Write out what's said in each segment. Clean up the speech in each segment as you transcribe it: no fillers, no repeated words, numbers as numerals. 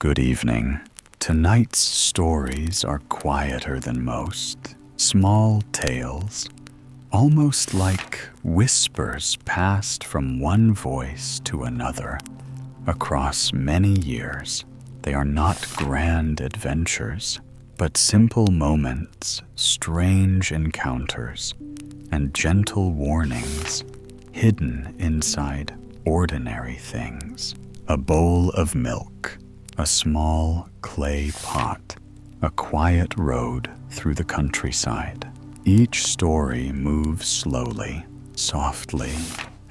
Good evening. Tonight's stories are quieter than most. Small tales, almost like whispers passed from one voice to another across many years. They are not grand adventures, but simple moments, strange encounters, and gentle warnings hidden inside ordinary things. A bowl of milk, a small clay pot, a quiet road through the countryside. Each story moves slowly, softly,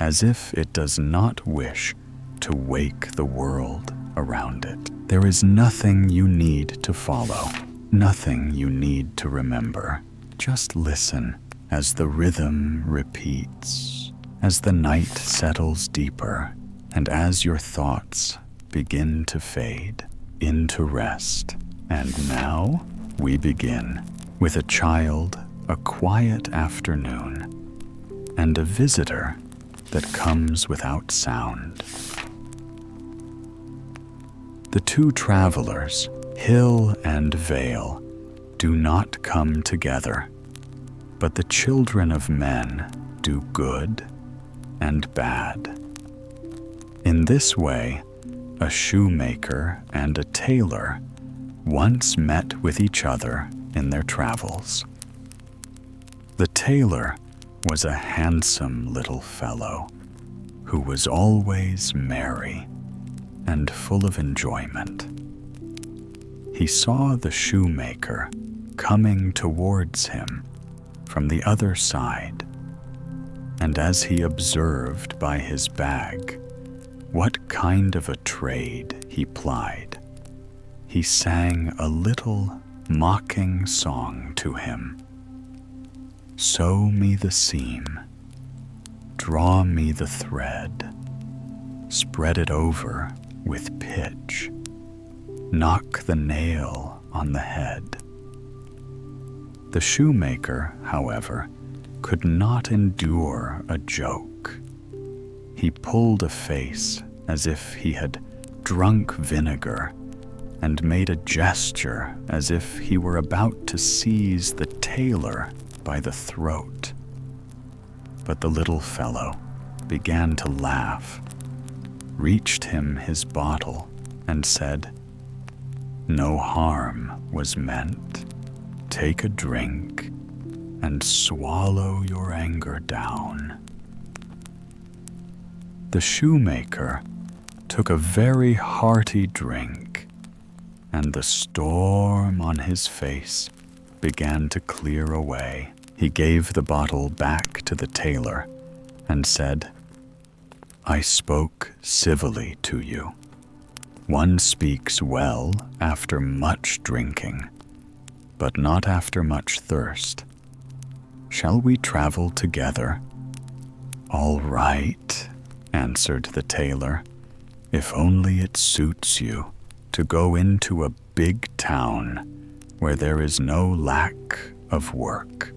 as if it does not wish to wake the world around it. There is nothing you need to follow, nothing you need to remember. Just listen as the rhythm repeats, as the night settles deeper, and as your thoughts begin to fade into rest. And now we begin with a child, a quiet afternoon, and a visitor that comes without sound. The two travelers, hill and vale, do not come together, but the children of men do good and bad. In this way, a shoemaker and a tailor once met with each other in their travels. The tailor was a handsome little fellow who was always merry and full of enjoyment. He saw the shoemaker coming towards him from the other side, and as he observed by his bag what kind of a trade he plied, he sang a little mocking song to him. Sew me the seam, draw me the thread, spread it over with pitch, knock the nail on the head. The shoemaker, however, could not endure a joke. He pulled a face as if he had drunk vinegar and made a gesture as if he were about to seize the tailor by the throat. But the little fellow began to laugh, reached him his bottle, and said, "No harm was meant. Take a drink and swallow your anger down." The shoemaker took a very hearty drink, and the storm on his face began to clear away. He gave the bottle back to the tailor and said, "I spoke civilly to you. One speaks well after much drinking, but not after much thirst. Shall we travel together?" "All right," answered the tailor, "if only it suits you to go into a big town where there is no lack of work."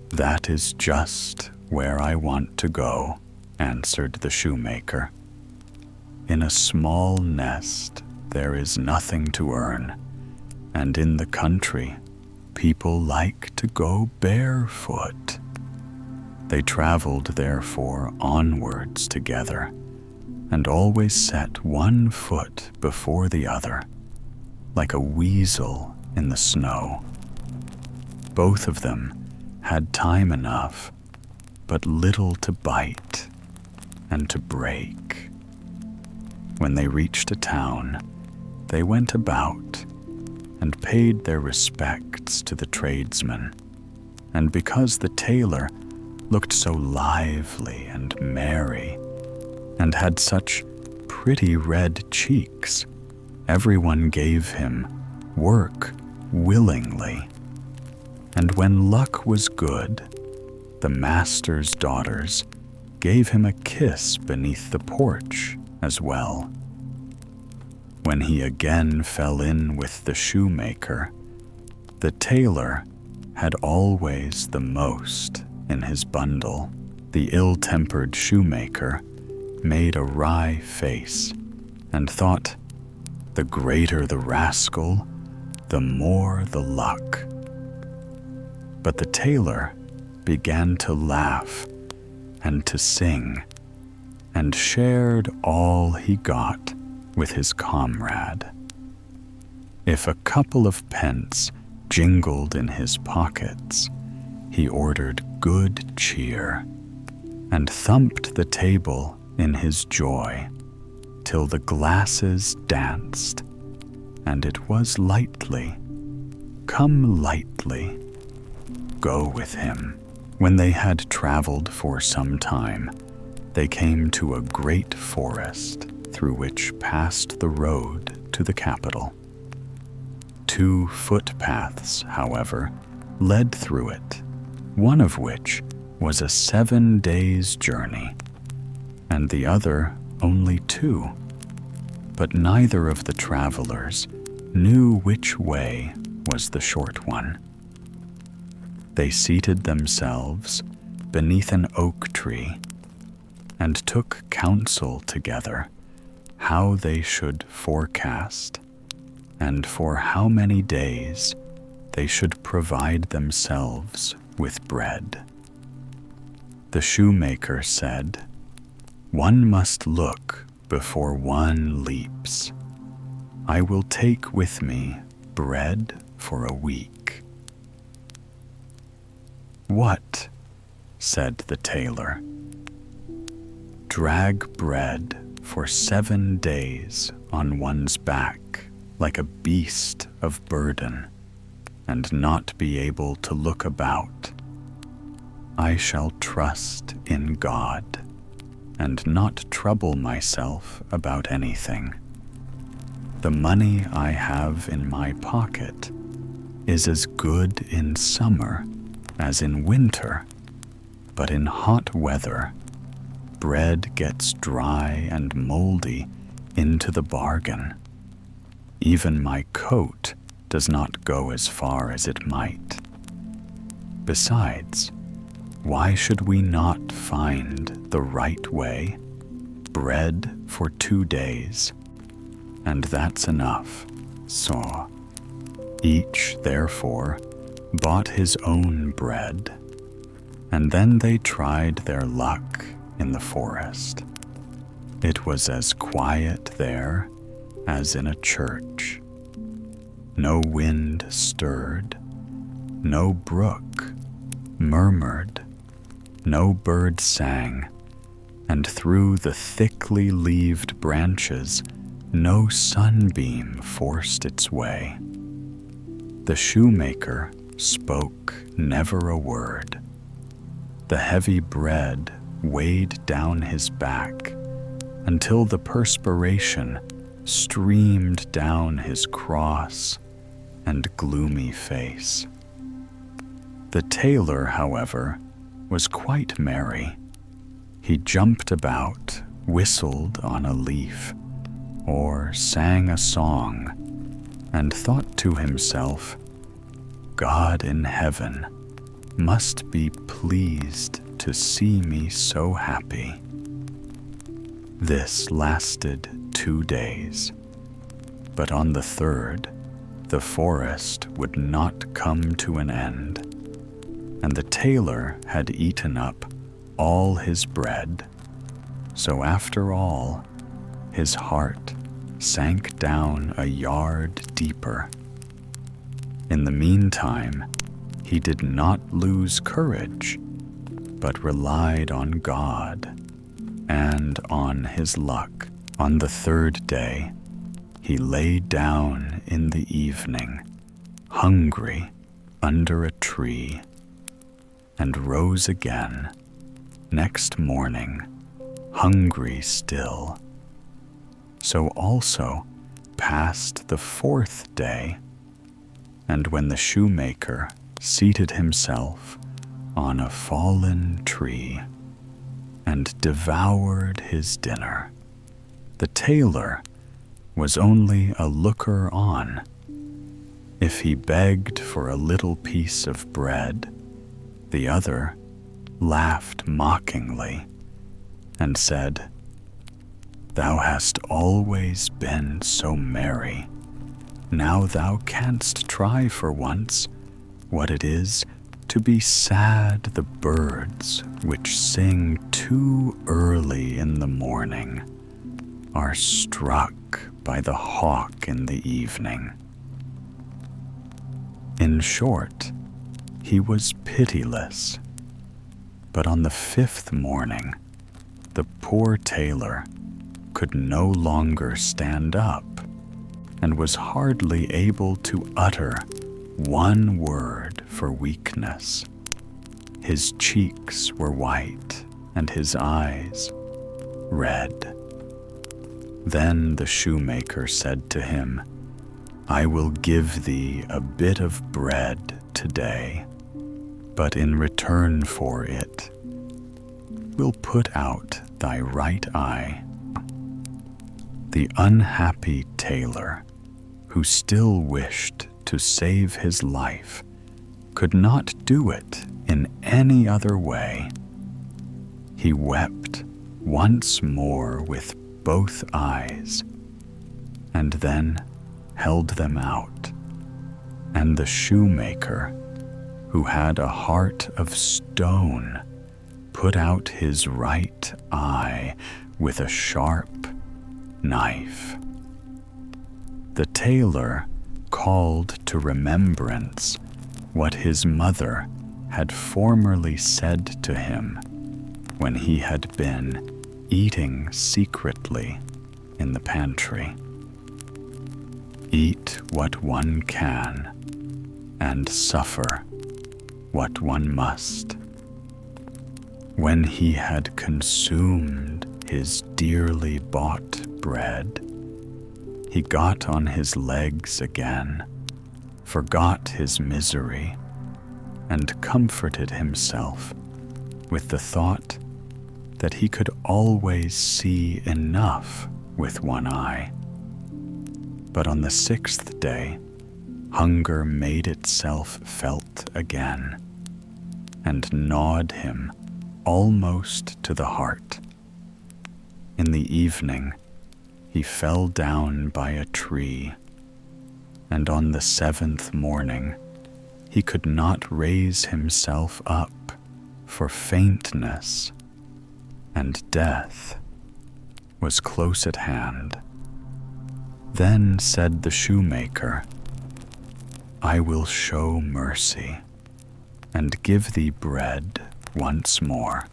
"That is just where I want to go," answered the shoemaker. "In a small nest there is nothing to earn, and in the country people like to go barefoot." They traveled therefore onwards together, and always set one foot before the other, like a weasel in the snow. Both of them had time enough, but little to bite and to break. When they reached a town, they went about and paid their respects to the tradesmen, and because the tailor looked so lively and merry, and had such pretty red cheeks, everyone gave him work willingly. And when luck was good, the master's daughters gave him a kiss beneath the porch as well. When he again fell in with the shoemaker, the tailor had always the most in his bundle. The ill-tempered shoemaker made a wry face and thought The greater the rascal, the more the luck. But the tailor began to laugh and to sing, and shared all he got with his comrade. If a couple of pence jingled in his pockets, he ordered good cheer, and thumped the table in his joy, till the glasses danced, and it was lightly, come lightly, go with him. When they had traveled for some time, they came to a great forest through which passed the road to the capital. 2 footpaths, however, led through it, one of which was a 7 days' journey, and the other only 2. But neither of the travelers knew which way was the short one. They seated themselves beneath an oak tree and took counsel together how they should forecast and for how many days they should provide themselves with bread. The shoemaker said, "One must look before one leaps. I will take with me bread for a week." "What?" said the tailor. "Drag bread for 7 days on one's back like a beast of burden, and not be able to look about. I shall trust in God, and not trouble myself about anything. The money I have in my pocket is as good in summer as in winter, but in hot weather, bread gets dry and moldy into the bargain. Even my coat does not go as far as it might. Besides, why should we not find the right way? Bread for 2 days, and that's enough." So each, therefore, bought his own bread, and then they tried their luck in the forest. It was as quiet there as in a church. No wind stirred, no brook murmured, no bird sang, and through the thickly leaved branches no sunbeam forced its way. The shoemaker spoke never a word. The heavy bread weighed down his back until the perspiration streamed down his cross and gloomy face. The tailor, however, was quite merry. He jumped about, whistled on a leaf, or sang a song, and thought to himself, "God in heaven must be pleased to see me so happy." This lasted 2 days, but on the 3rd, the forest would not come to an end, and the tailor had eaten up all his bread. So after all, his heart sank down a yard deeper. In the meantime, he did not lose courage, but relied on God and on his luck. On the 3rd day, he lay down in the evening, hungry, under a tree, and rose again next morning, hungry still. So also passed the 4th day, and when the shoemaker seated himself on a fallen tree and devoured his dinner, the tailor was only a looker-on. If he begged for a little piece of bread, the other laughed mockingly and said, Thou hast always been so merry. Now thou canst try for once what it is to be sad. The birds which sing too early in the morning are struck by the hawk in the evening. In short, he was pitiless. But on the 5th morning, the poor tailor could no longer stand up and was hardly able to utter one word for weakness. His cheeks were white and his eyes red. Then the shoemaker said to him, I will give thee a bit of bread today, but in return for it, will put out thy right eye. The unhappy tailor, who still wished to save his life, could not do it in any other way. He wept once more with both eyes, and then held them out, and the shoemaker, who had a heart of stone, put out his right eye with a sharp knife. The tailor called to remembrance what his mother had formerly said to him when he had been eating secretly in the pantry. Eat what one can, and suffer what one must. When he had consumed his dearly bought bread, he got on his legs again, forgot his misery, and comforted himself with the thought that he could always see enough with one eye. But on the 6th day, hunger made itself felt again, and gnawed him almost to the heart. In the evening, he fell down by a tree, and on the 7th morning, he could not raise himself up for faintness, and death was close at hand. Then said the shoemaker, I will show mercy, and give thee bread once more,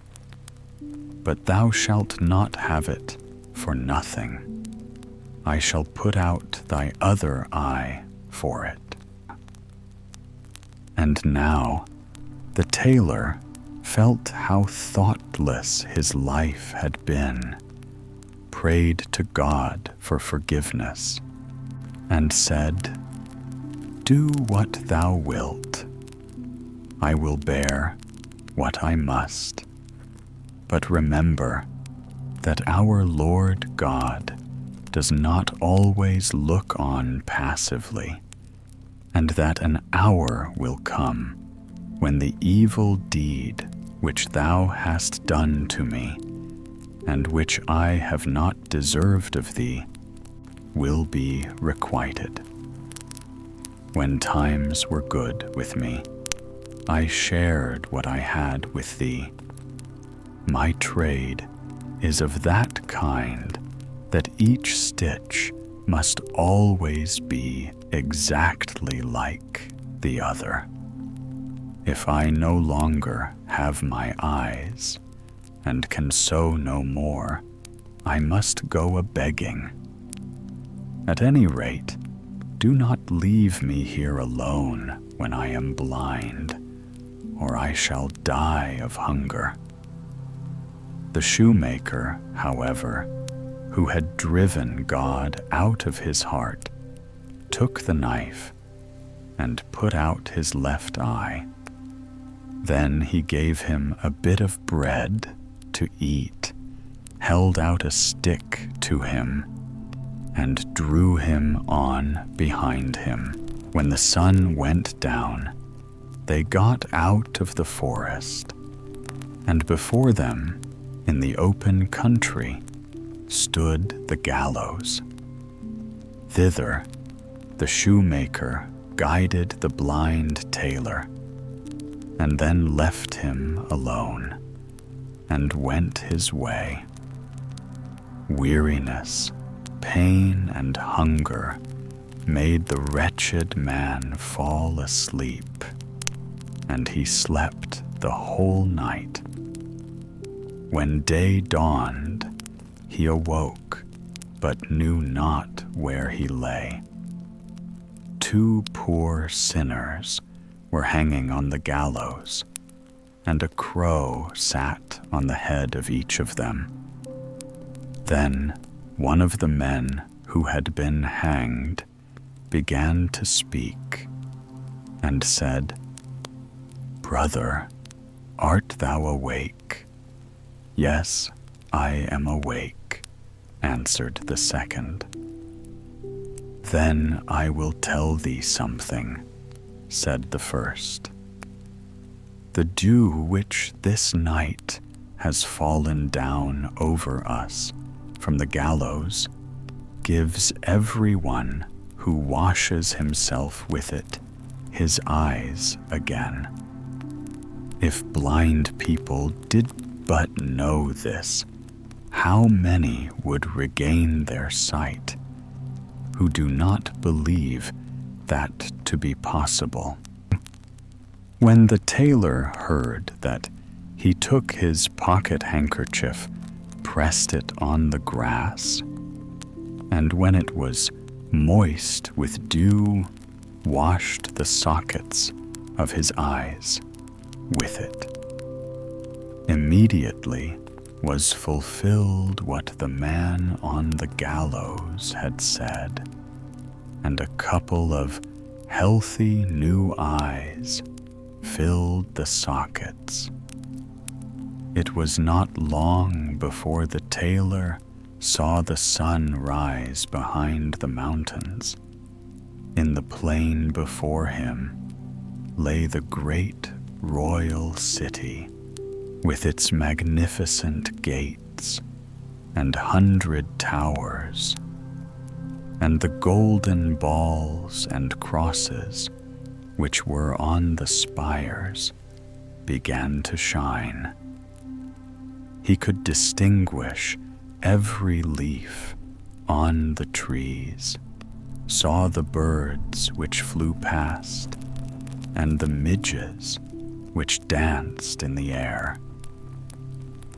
but thou shalt not have it for nothing. I shall put out thy other eye for it. And now the tailor felt how thoughtless his life had been, prayed to God for forgiveness, and said, Do what thou wilt. I will bear what I must, but remember that our Lord God does not always look on passively, and that an hour will come when the evil deed which thou hast done to me, and which I have not deserved of thee, will be requited. When times were good with me, I shared what I had with thee. My trade is of that kind that each stitch must always be exactly like the other. If I no longer have my eyes, and can sew no more, I must go a-begging. At any rate, do not leave me here alone when I am blind, or I shall die of hunger. The shoemaker, however, who had driven God out of his heart, took the knife and put out his left eye. Then he gave him a bit of bread to eat, held out a stick to him, and drew him on behind him. When the sun went down, they got out of the forest, and before them, in the open country, stood the gallows. Thither the shoemaker guided the blind tailor, and then left him alone, and went his way. Weariness, pain, and hunger made the wretched man fall asleep, and he slept the whole night. When day dawned, he awoke, but knew not where he lay. 2 poor sinners were hanging on the gallows, and a crow sat on the head of each of them. Then one of the men who had been hanged began to speak, and said, "Brother, art thou awake?" "Yes, I am awake," answered the second. "Then I will tell thee something," said the first. "The dew which this night has fallen down over us from the gallows gives everyone who washes himself with it his eyes again. If blind people did but know this, how many would regain their sight, who do not believe that to be possible?" When the tailor heard that, he took his pocket handkerchief, pressed it on the grass, and when it was moist with dew, washed the sockets of his eyes with it. Immediately was fulfilled what the man on the gallows had said, and a couple of healthy new eyes filled the sockets. It was not long before the tailor saw the sun rise behind the mountains. In the plain before him lay the great royal city, with its magnificent gates and 100 towers, and the golden balls and crosses which were on the spires began to shine. He could distinguish every leaf on the trees, saw the birds which flew past, and the midges which danced in the air.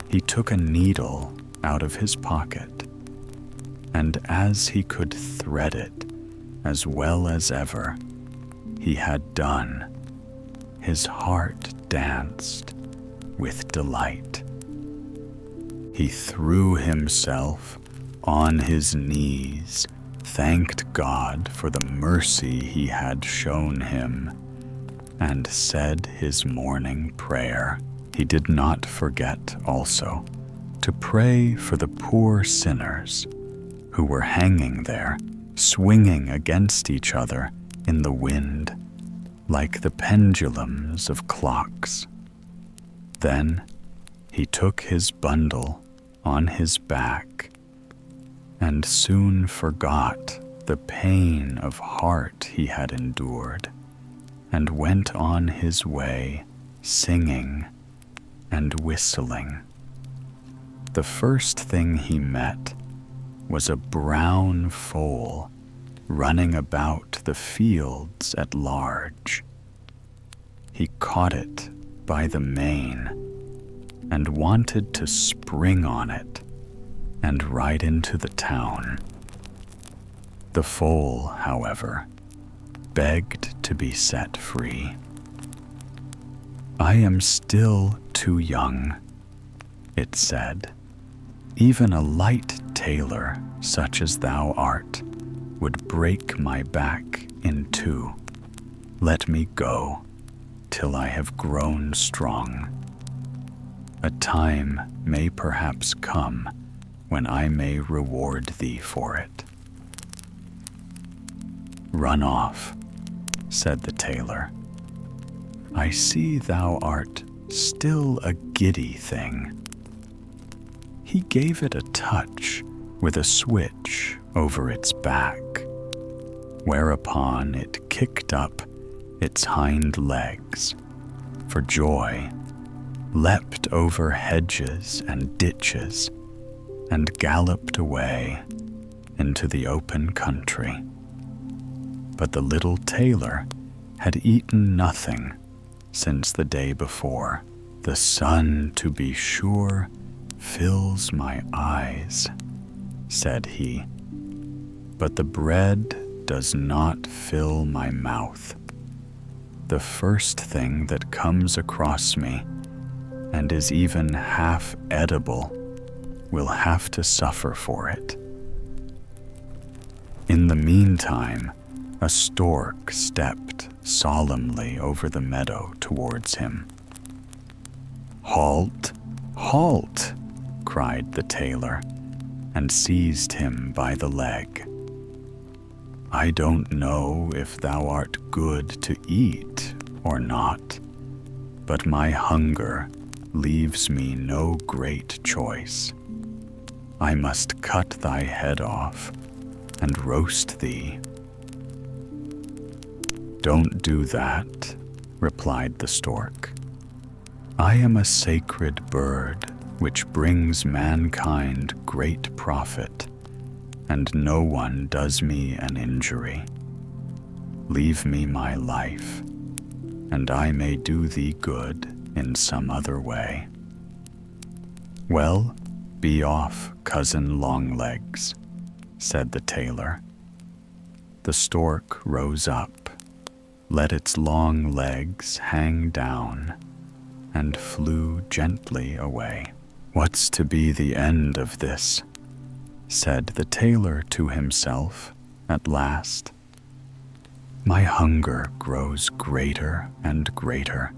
He took a needle out of his pocket, and as he could thread it as well as ever he had done, his heart danced with delight. He threw himself on his knees, thanked God for the mercy he had shown him, and said his morning prayer. He did not forget also to pray for the poor sinners who were hanging there, swinging against each other in the wind, like the pendulums of clocks. Then he took his bundle on his back, and soon forgot the pain of heart he had endured, and went on his way singing and whistling. The first thing he met was a brown foal running about the fields at large. He caught it by the mane and wanted to spring on it and ride into the town. The foal, however, begged to be set free. "I am still too young," it said. "Even a light tailor such as thou art would break my back in 2. Let me go till I have grown strong. A time may perhaps come when I may reward thee for it." "Run off," said the tailor. "I see thou art still a giddy thing." He gave it a touch with a switch over its back, whereupon it kicked up its hind legs for joy, leapt over hedges and ditches, and galloped away into the open country. But the little tailor had eaten nothing since the day before. "The sun, to be sure, fills my eyes," said he, "but the bread does not fill my mouth. The first thing that comes across me and is even half edible will have to suffer for it." In the meantime, a stork stepped solemnly over the meadow towards him. "Halt! Halt!" cried the tailor, and seized him by the leg. "I don't know if thou art good to eat or not, but my hunger leaves me no great choice. I must cut thy head off and roast thee." "Don't do that," replied the stork. "I am a sacred bird which brings mankind great profit, and no one does me an injury. Leave me my life, and I may do thee good in some other way." "Well, be off, cousin Longlegs," said the tailor. The stork rose up, let its long legs hang down, and flew gently away. "What's to be the end of this?" said the tailor to himself at last. "My hunger grows greater and greater,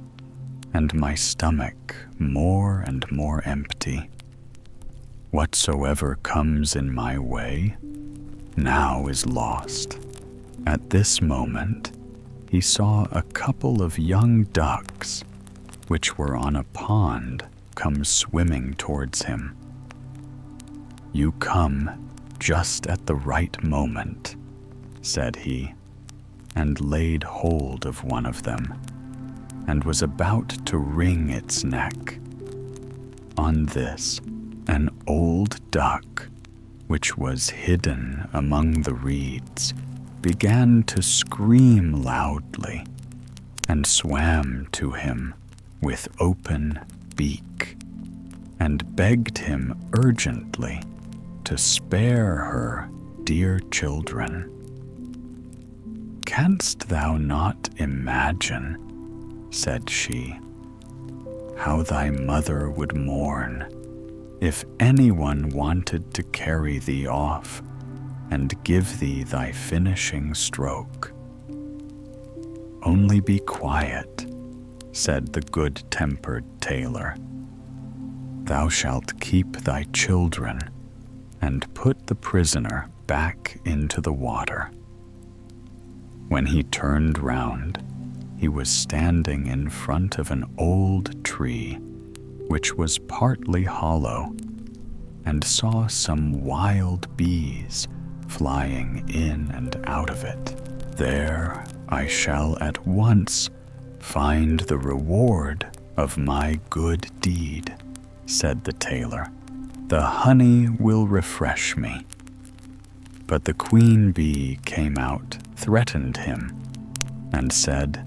and my stomach more and more empty. Whatsoever comes in my way now is lost." At this moment, he saw a couple of young ducks, which were on a pond, come swimming towards him. "You come just at the right moment," said he, and laid hold of one of them, and was about to wring its neck. On this, an old duck, which was hidden among the reeds, began to scream loudly, and swam to him with open beak, and begged him urgently to spare her dear children. "Canst thou not imagine," said she, "how thy mother would mourn if anyone wanted to carry thee off and give thee thy finishing stroke?" "Only be quiet," said the good-tempered tailor. "Thou shalt keep thy children and put the prisoner back into the water." When he turned round, he was standing in front of an old tree, which was partly hollow, and saw some wild bees flying in and out of it. "There I shall at once find the reward of my good deed," said the tailor. "The honey will refresh me." But the queen bee came out, threatened him, and said,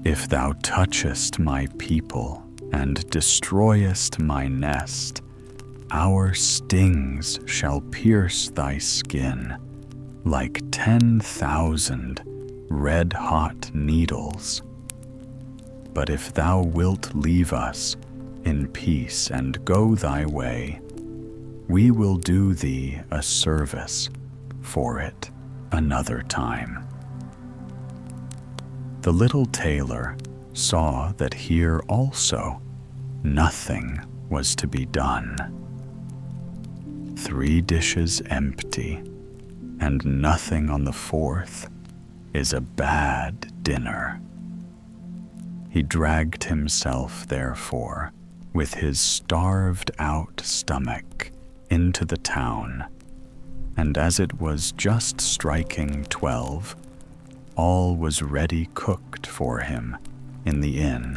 "If thou touchest my people and destroyest my nest, our stings shall pierce thy skin like 10,000 red-hot needles. But if thou wilt leave us in peace and go thy way, we will do thee a service for it another time." The little tailor saw that here also nothing was to be done. 3 dishes empty, and nothing on the 4th is a bad dinner. He dragged himself, therefore, with his starved-out stomach into the town, and as it was just striking 12, all was ready cooked for him in the inn,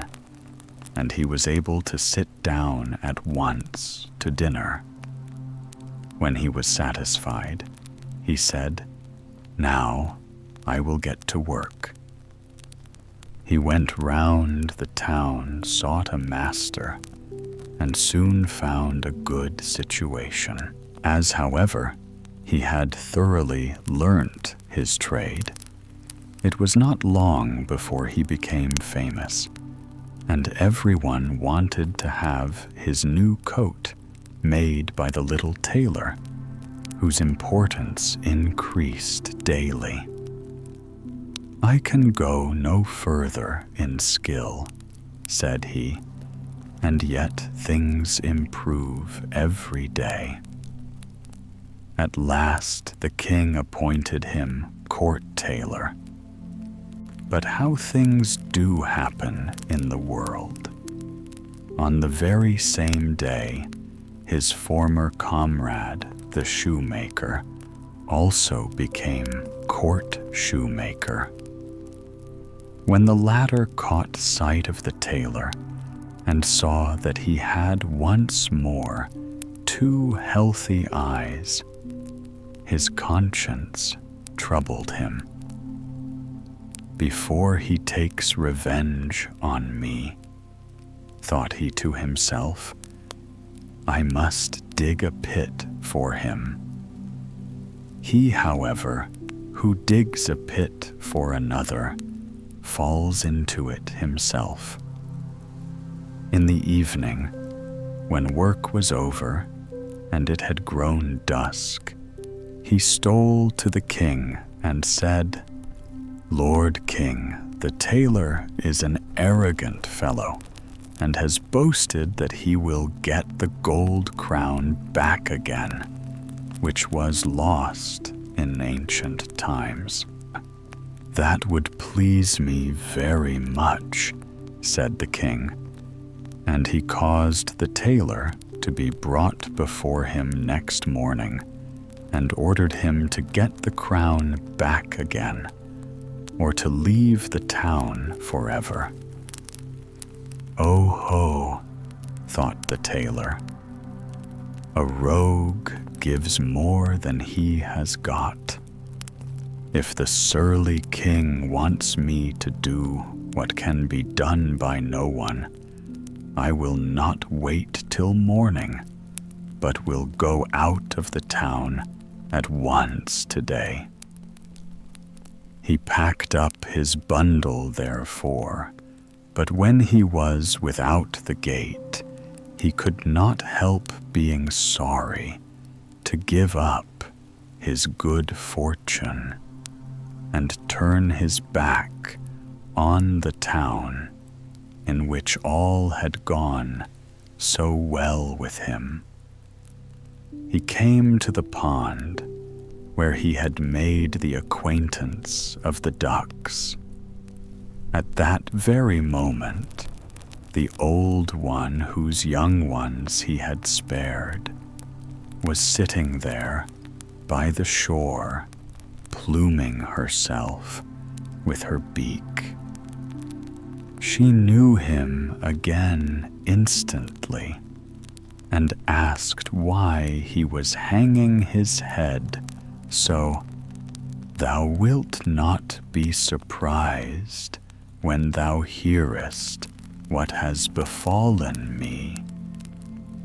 and he was able to sit down at once to dinner. When he was satisfied, he said, "Now I will get to work." He went round the town, sought a master, and soon found a good situation. As, however, he had thoroughly learnt his trade, it was not long before he became famous, and everyone wanted to have his new coat made by the little tailor, whose importance increased daily. "I can go no further in skill," said he, "and yet things improve every day." At last the king appointed him court tailor. But how things do happen in the world. On the very same day, his former comrade, the shoemaker, also became court shoemaker. When the latter caught sight of the tailor and saw that he had once more 2 healthy eyes, his conscience troubled him. "Before he takes revenge on me," thought he to himself, "I must dig a pit for him." He, however, who digs a pit for another, falls into it himself. In the evening, when work was over and it had grown dusk, he stole to the king and said, "Lord King, the tailor is an arrogant fellow, and has boasted that he will get the gold crown back again, which was lost in ancient times." "That would please me very much," said the king, and he caused the tailor to be brought before him next morning, and ordered him to get the crown back again, or to leave the town forever. "Oh ho," thought the tailor, "a rogue gives more than he has got. If the surly king wants me to do what can be done by no one, I will not wait till morning, but will go out of the town at once today." He packed up his bundle, therefore, but when he was without the gate, he could not help being sorry to give up his good fortune and turn his back on the town in which all had gone so well with him. He came to the pond where he had made the acquaintance of the ducks. At that very moment, the old one whose young ones he had spared was sitting there by the shore, pluming herself with her beak. She knew him again instantly, and asked why he was hanging his head so. "Thou wilt not be surprised when thou hearest what has befallen me,"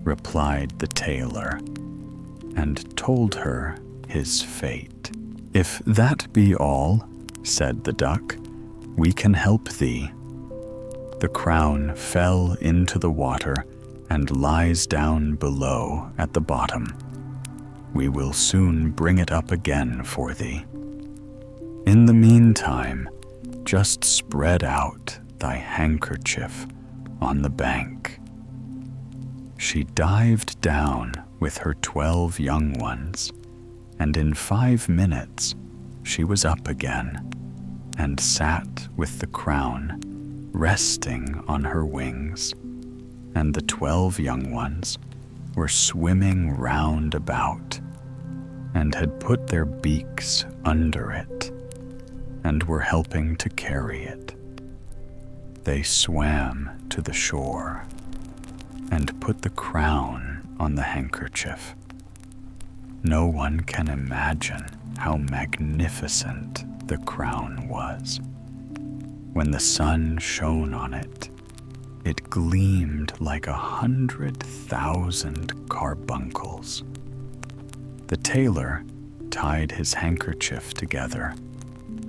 replied the tailor, and told her his fate. "If that be all," said the duck, "we can help thee. The crown fell into the water and lies down below at the bottom. We will soon bring it up again for thee. In the meantime, just spread out thy handkerchief on the bank." She dived down with her 12 young ones, and in 5 minutes she was up again, and sat with the crown resting on her wings, and the 12 young ones were swimming round about, and had put their beaks under it and were helping to carry it. They swam to the shore and put the crown on the handkerchief. No one can imagine how magnificent the crown was. When the sun shone on it, it gleamed like 100,000 carbuncles. The tailor tied his handkerchief together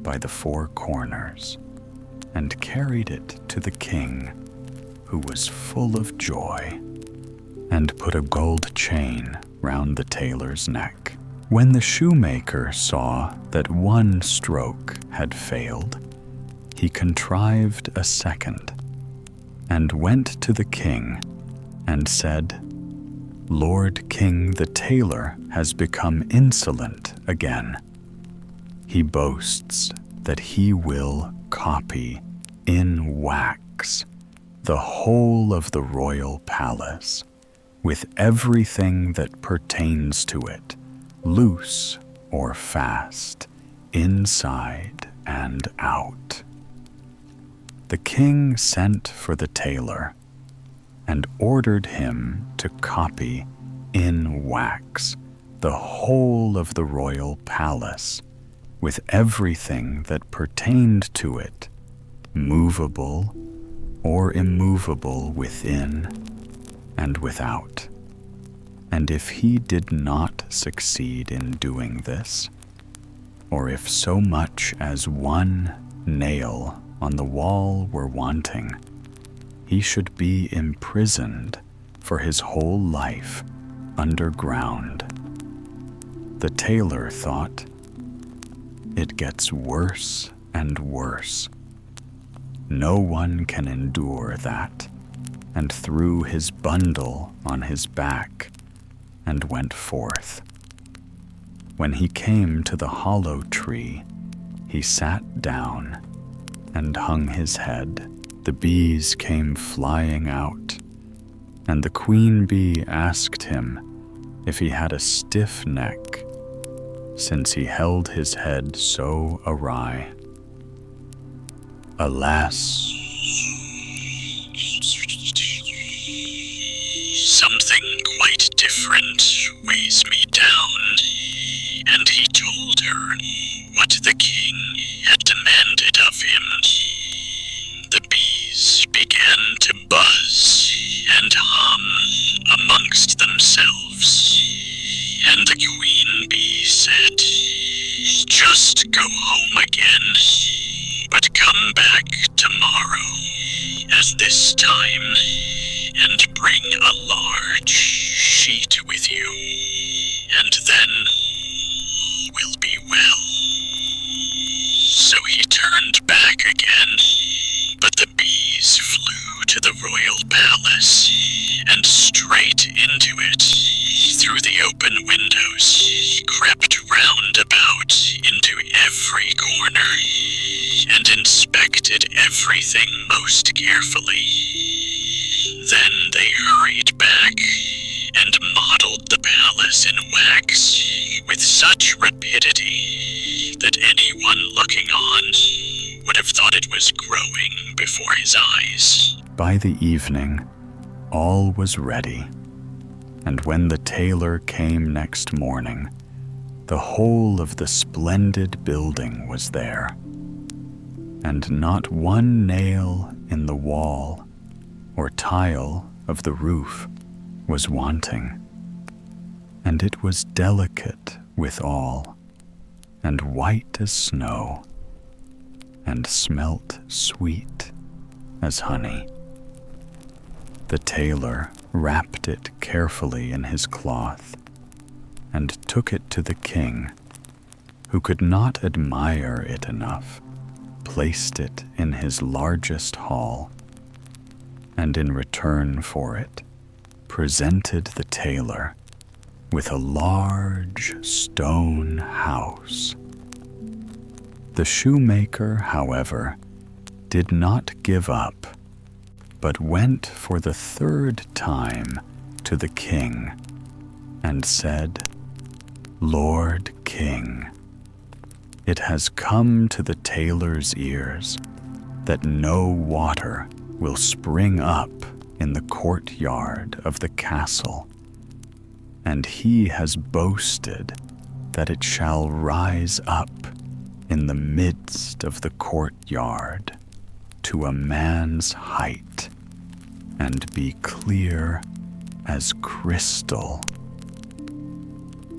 by the four corners and carried it to the king, who was full of joy, and put a gold chain round the tailor's neck. When the shoemaker saw that one stroke had failed, he contrived a second, and went to the king and said, "Lord King, the tailor has become insolent again. He boasts that he will copy in wax the whole of the royal palace, with everything that pertains to it, loose or fast, inside and out." The king sent for the tailor and ordered him to copy in wax the whole of the royal palace, with everything that pertained to it, movable or immovable within and without. And if he did not succeed in doing this, or if so much as one nail on the wall were wanting, he should be imprisoned for his whole life underground. The tailor thought, "It gets worse and worse. No one can endure that," and threw his bundle on his back and went forth. When he came to the hollow tree, he sat down and hung his head. The bees came flying out, and the queen bee asked him if he had a stiff neck, since he held his head so awry. "Alas, something quite different weighs me down," and he told her what the king had demanded of him. The bees began to buzz and hum amongst themselves, and the queen bee said, "Just go home again, but come back tomorrow at this time, and bring a large sheet with you, and then all will be well." So he turned back again, but the bees flew to the royal palace, and straight into it, through the open windows, crept round about into every corner, and inspected everything most carefully. Then they hurried back and modeled the palace in wax with such rapidity that anyone looking on would have thought it was growing before his eyes. By the evening, all was ready, and when the tailor came next morning, the whole of the splendid building was there, and not one nail in the wall or tile of the roof was wanting, and it was delicate withal, and white as snow, and smelt sweet as honey. The tailor wrapped it carefully in his cloth, and took it to the king, who could not admire it enough, placed it in his largest hall, and in return for it, presented the tailor with a large stone house. The shoemaker, however, did not give up, but went for the third time to the king and said, Lord King, it has come to the tailor's ears that no water will spring up in the courtyard of the castle, and he has boasted that it shall rise up in the midst of the courtyard to a man's height and be clear as crystal.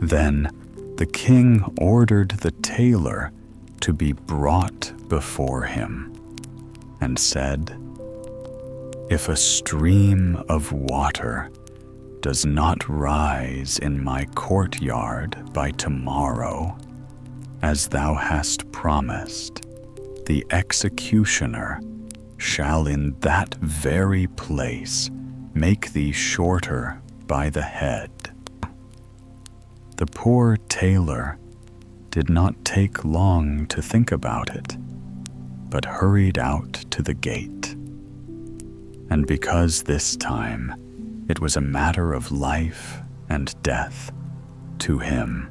Then the king ordered the tailor to be brought before him and said, "If a stream of water does not rise in my courtyard by tomorrow, as thou hast promised, the executioner shall in that very place make thee shorter by the head." The poor tailor did not take long to think about it, but hurried out to the gate. And because this time it was a matter of life and death to him,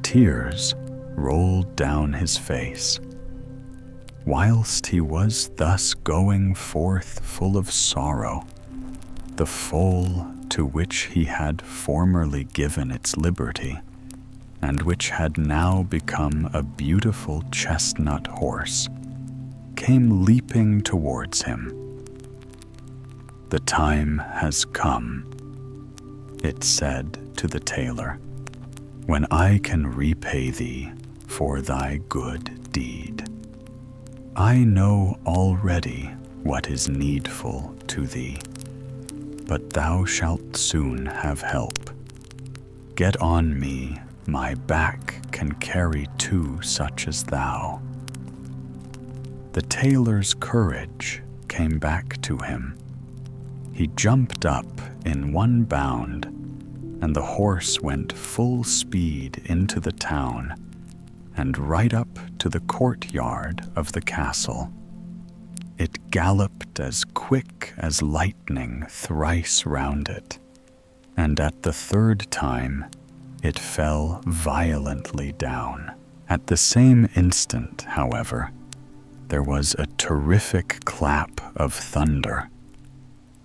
tears rolled down his face. Whilst he was thus going forth full of sorrow, the foal to which he had formerly given its liberty, and which had now become a beautiful chestnut horse, came leaping towards him. "The time has come," it said to the tailor, "when I can repay thee for thy good deed. I know already what is needful to thee, but thou shalt soon have help. Get on me, my back can carry two such as thou." The tailor's courage came back to him. He jumped up in one bound, and the horse went full speed into the town and right up to the courtyard of the castle. It galloped as quick as lightning thrice round it, and at the third time it fell violently down. At the same instant, however, there was a terrific clap of thunder.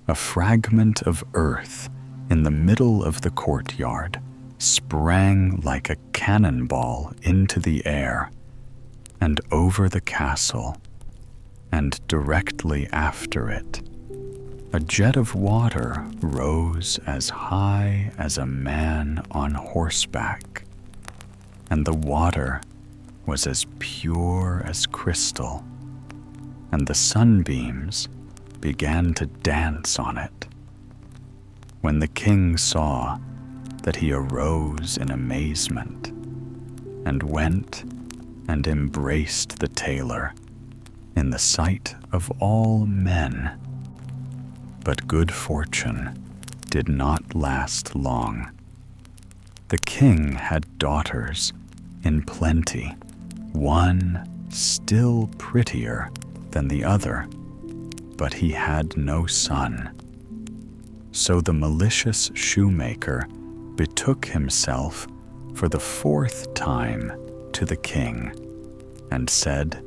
A fragment of earth in the middle of the courtyard sprang like a cannonball into the air and over the castle, and directly after it, a jet of water rose as high as a man on horseback, and the water was as pure as crystal, and the sunbeams began to dance on it. When the king saw that, he arose in amazement and went and embraced the tailor in the sight of all men. But good fortune did not last long. The king had daughters in plenty, one still prettier than the other, but he had no son. So the malicious shoemaker betook himself for the fourth time to the king and said,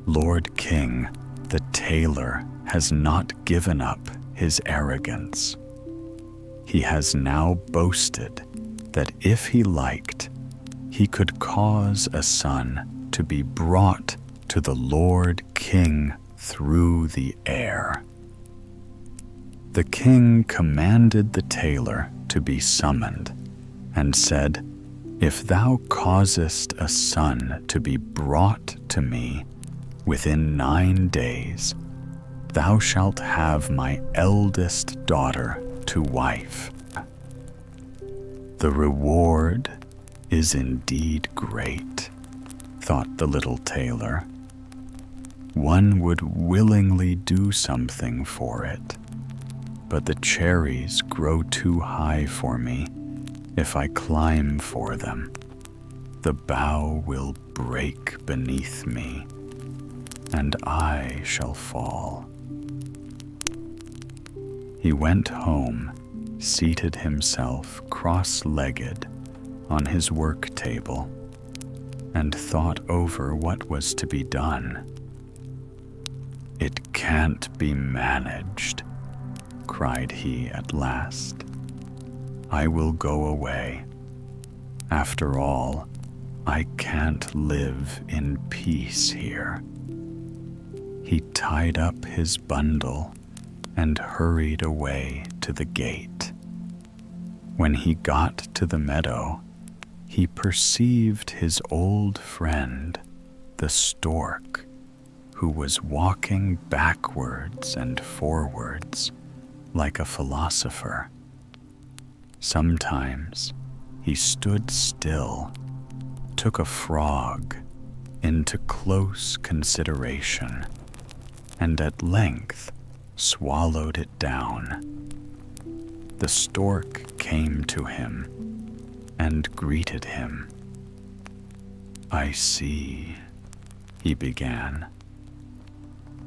"Lord King, the tailor has not given up his arrogance. He has now boasted that if he liked, he could cause a son to be brought to the Lord King through the air." The king commanded the tailor to be summoned and said, "If thou causest a son to be brought to me within 9 days, thou shalt have my eldest daughter to wife." "The reward is indeed great," thought the little tailor. "One would willingly do something for it, but the cherries grow too high for me if I climb for them. The bough will break beneath me, and I shall fall." He went home, seated himself cross-legged on his work table and thought over what was to be done. "It can't be managed," cried he at last. "I will go away. After all, I can't live in peace here." He tied up his bundle and hurried away to the gate. When he got to the meadow, he perceived his old friend, the stork, who was walking backwards and forwards like a philosopher. Sometimes he stood still, took a frog into close consideration, and at length swallowed it down. The stork came to him and greeted him. "I see," he began,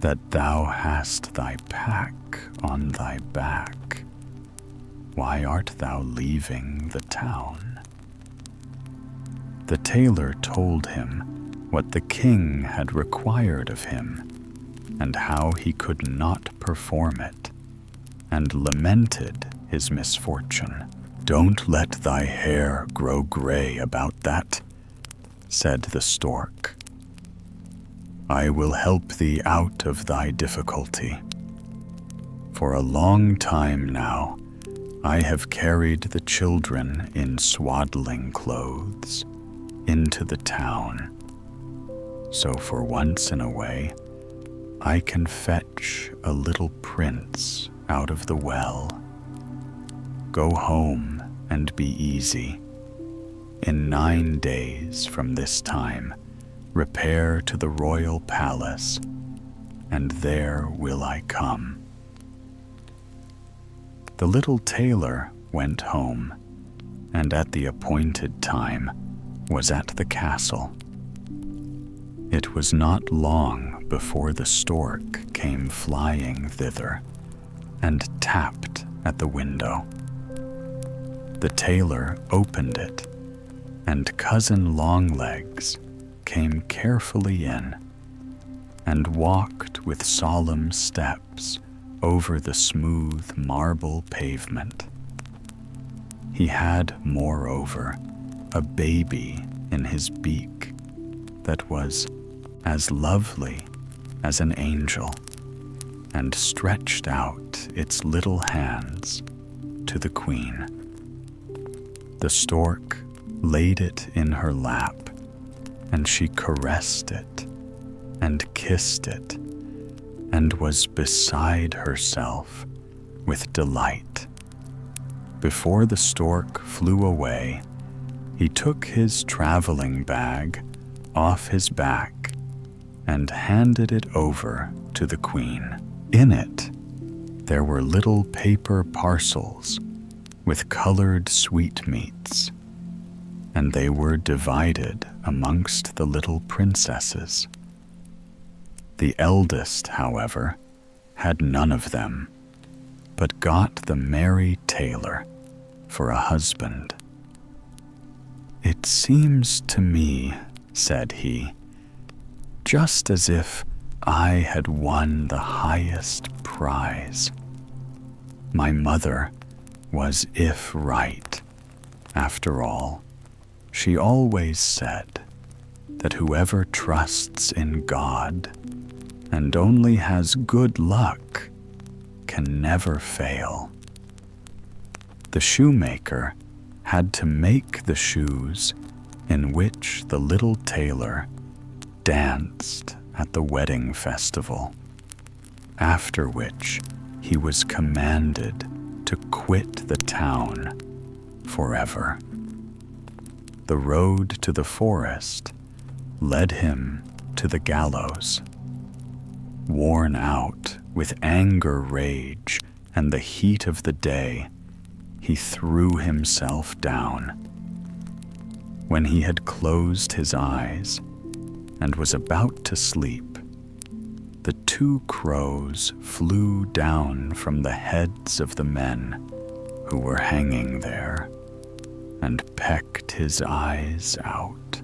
"that thou hast thy pack on thy back. Why art thou leaving the town?" The tailor told him what the king had required of him, and how he could not perform it, and lamented his misfortune. "Don't let thy hair grow gray about that," said the stork. "I will help thee out of thy difficulty. For a long time now, I have carried the children in swaddling clothes into the town. So for once in a way, I can fetch a little prince out of the well. Go home and be easy. In 9 days from this time, repair to the royal palace, and there will I come." The little tailor went home, and at the appointed time was at the castle. It was not long before the stork came flying thither and tapped at the window. The tailor opened it, and Cousin Longlegs came carefully in and walked with solemn steps over the smooth marble pavement. He had, moreover, a baby in his beak that was as lovely as an angel, and stretched out its little hands to the queen. The stork laid it in her lap, and she caressed it and kissed it, and was beside herself with delight. Before the stork flew away, he took his traveling bag off his back and handed it over to the queen. In it, there were little paper parcels with colored sweetmeats, and they were divided amongst the little princesses. The eldest, however, had none of them, but got the merry tailor for a husband. "It seems to me," said he, "just as if I had won the highest prize. My mother was if right. After all, she always said that whoever trusts in God and only has good luck can never fail." The shoemaker had to make the shoes in which the little tailor danced at the wedding festival, after which he was commanded to quit the town forever. The road to the forest led him to the gallows. Worn out with anger, rage, and the heat of the day, he threw himself down. When he had closed his eyes and was about to sleep, the 2 crows flew down from the heads of the men who were hanging there, and pecked his eyes out.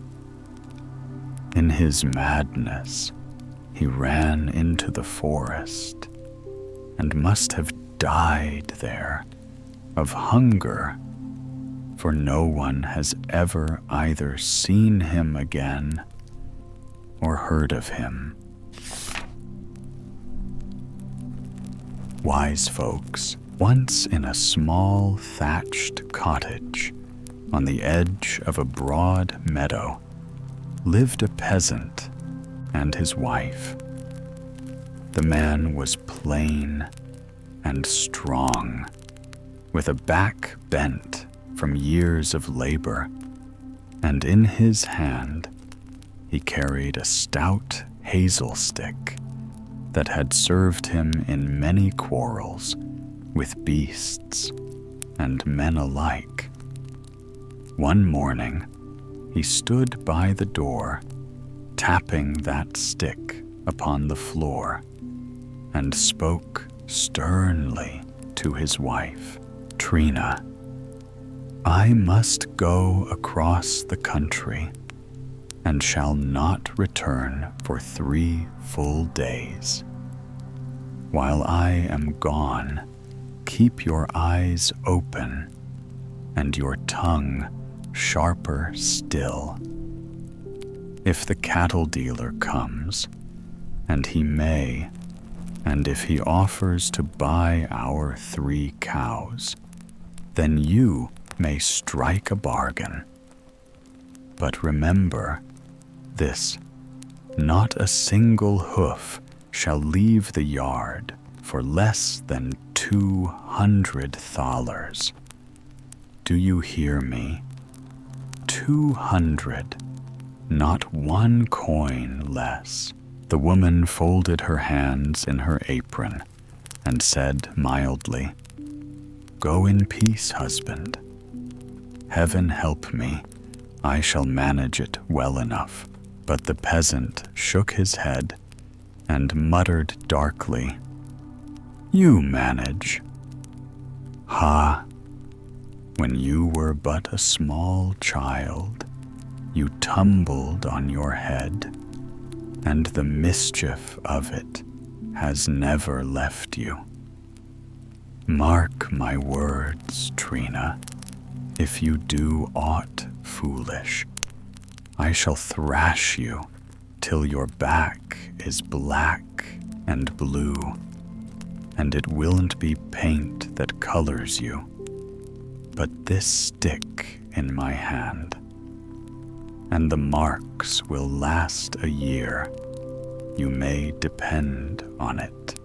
In his madness, he ran into the forest and must have died there of hunger, for no one has ever either seen him again or heard of him. Wise folks, once in a small thatched cottage on the edge of a broad meadow, lived a peasant and his wife. The man was plain and strong, with a back bent from years of labor, and in his hand he carried a stout hazel stick that had served him in many quarrels with beasts and men alike. One morning, he stood by the door, tapping that stick upon the floor, and spoke sternly to his wife. "Trina, I must go across the country and shall not return for 3 full days. While I am gone, keep your eyes open and your tongue sharper still. If the cattle dealer comes, and he may, and if he offers to buy our 3 cows, then you may strike a bargain. But remember this, not a single hoof shall leave the yard for less than 200 thalers. Do you hear me? 200, not 1 coin less." The woman folded her hands in her apron and said mildly, "Go in peace, husband. Heaven help me, I shall manage it well enough." But the peasant shook his head and muttered darkly, "You manage? Ha! When you were but a small child, you tumbled on your head, and the mischief of it has never left you. Mark my words, Trina, if you do aught foolish, I shall thrash you till your back is black and blue, and it willn't be paint that colors you, but this stick in my hand, and the marks will last a year, you may depend on it."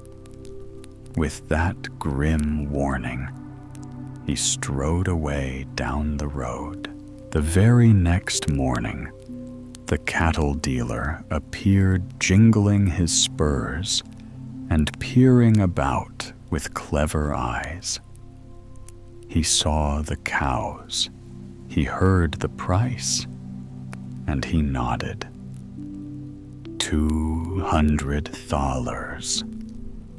With that grim warning, he strode away down the road. The very next morning, the cattle dealer appeared jingling his spurs and peering about with clever eyes. He saw the cows, he heard the price, and he nodded. 200 thalers.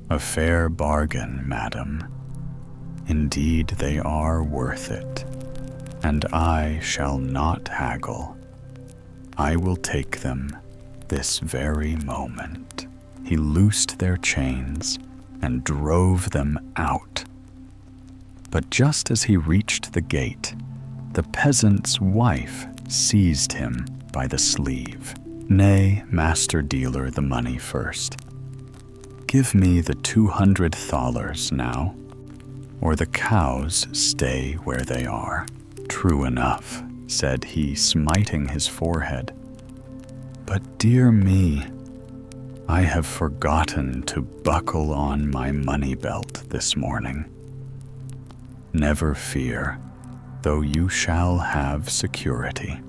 A fair bargain, madam. Indeed they are worth it, and I shall not haggle. I will take them this very moment." He loosed their chains and drove them out. But just as he reached the gate, the peasant's wife seized him by the sleeve. "Nay, master dealer, the money first. Give me the 200 thalers now, or the cows stay where they are." "True enough," said he, smiting his forehead. "But dear me, I have forgotten to buckle on my money belt this morning. Never fear, though you shall have security.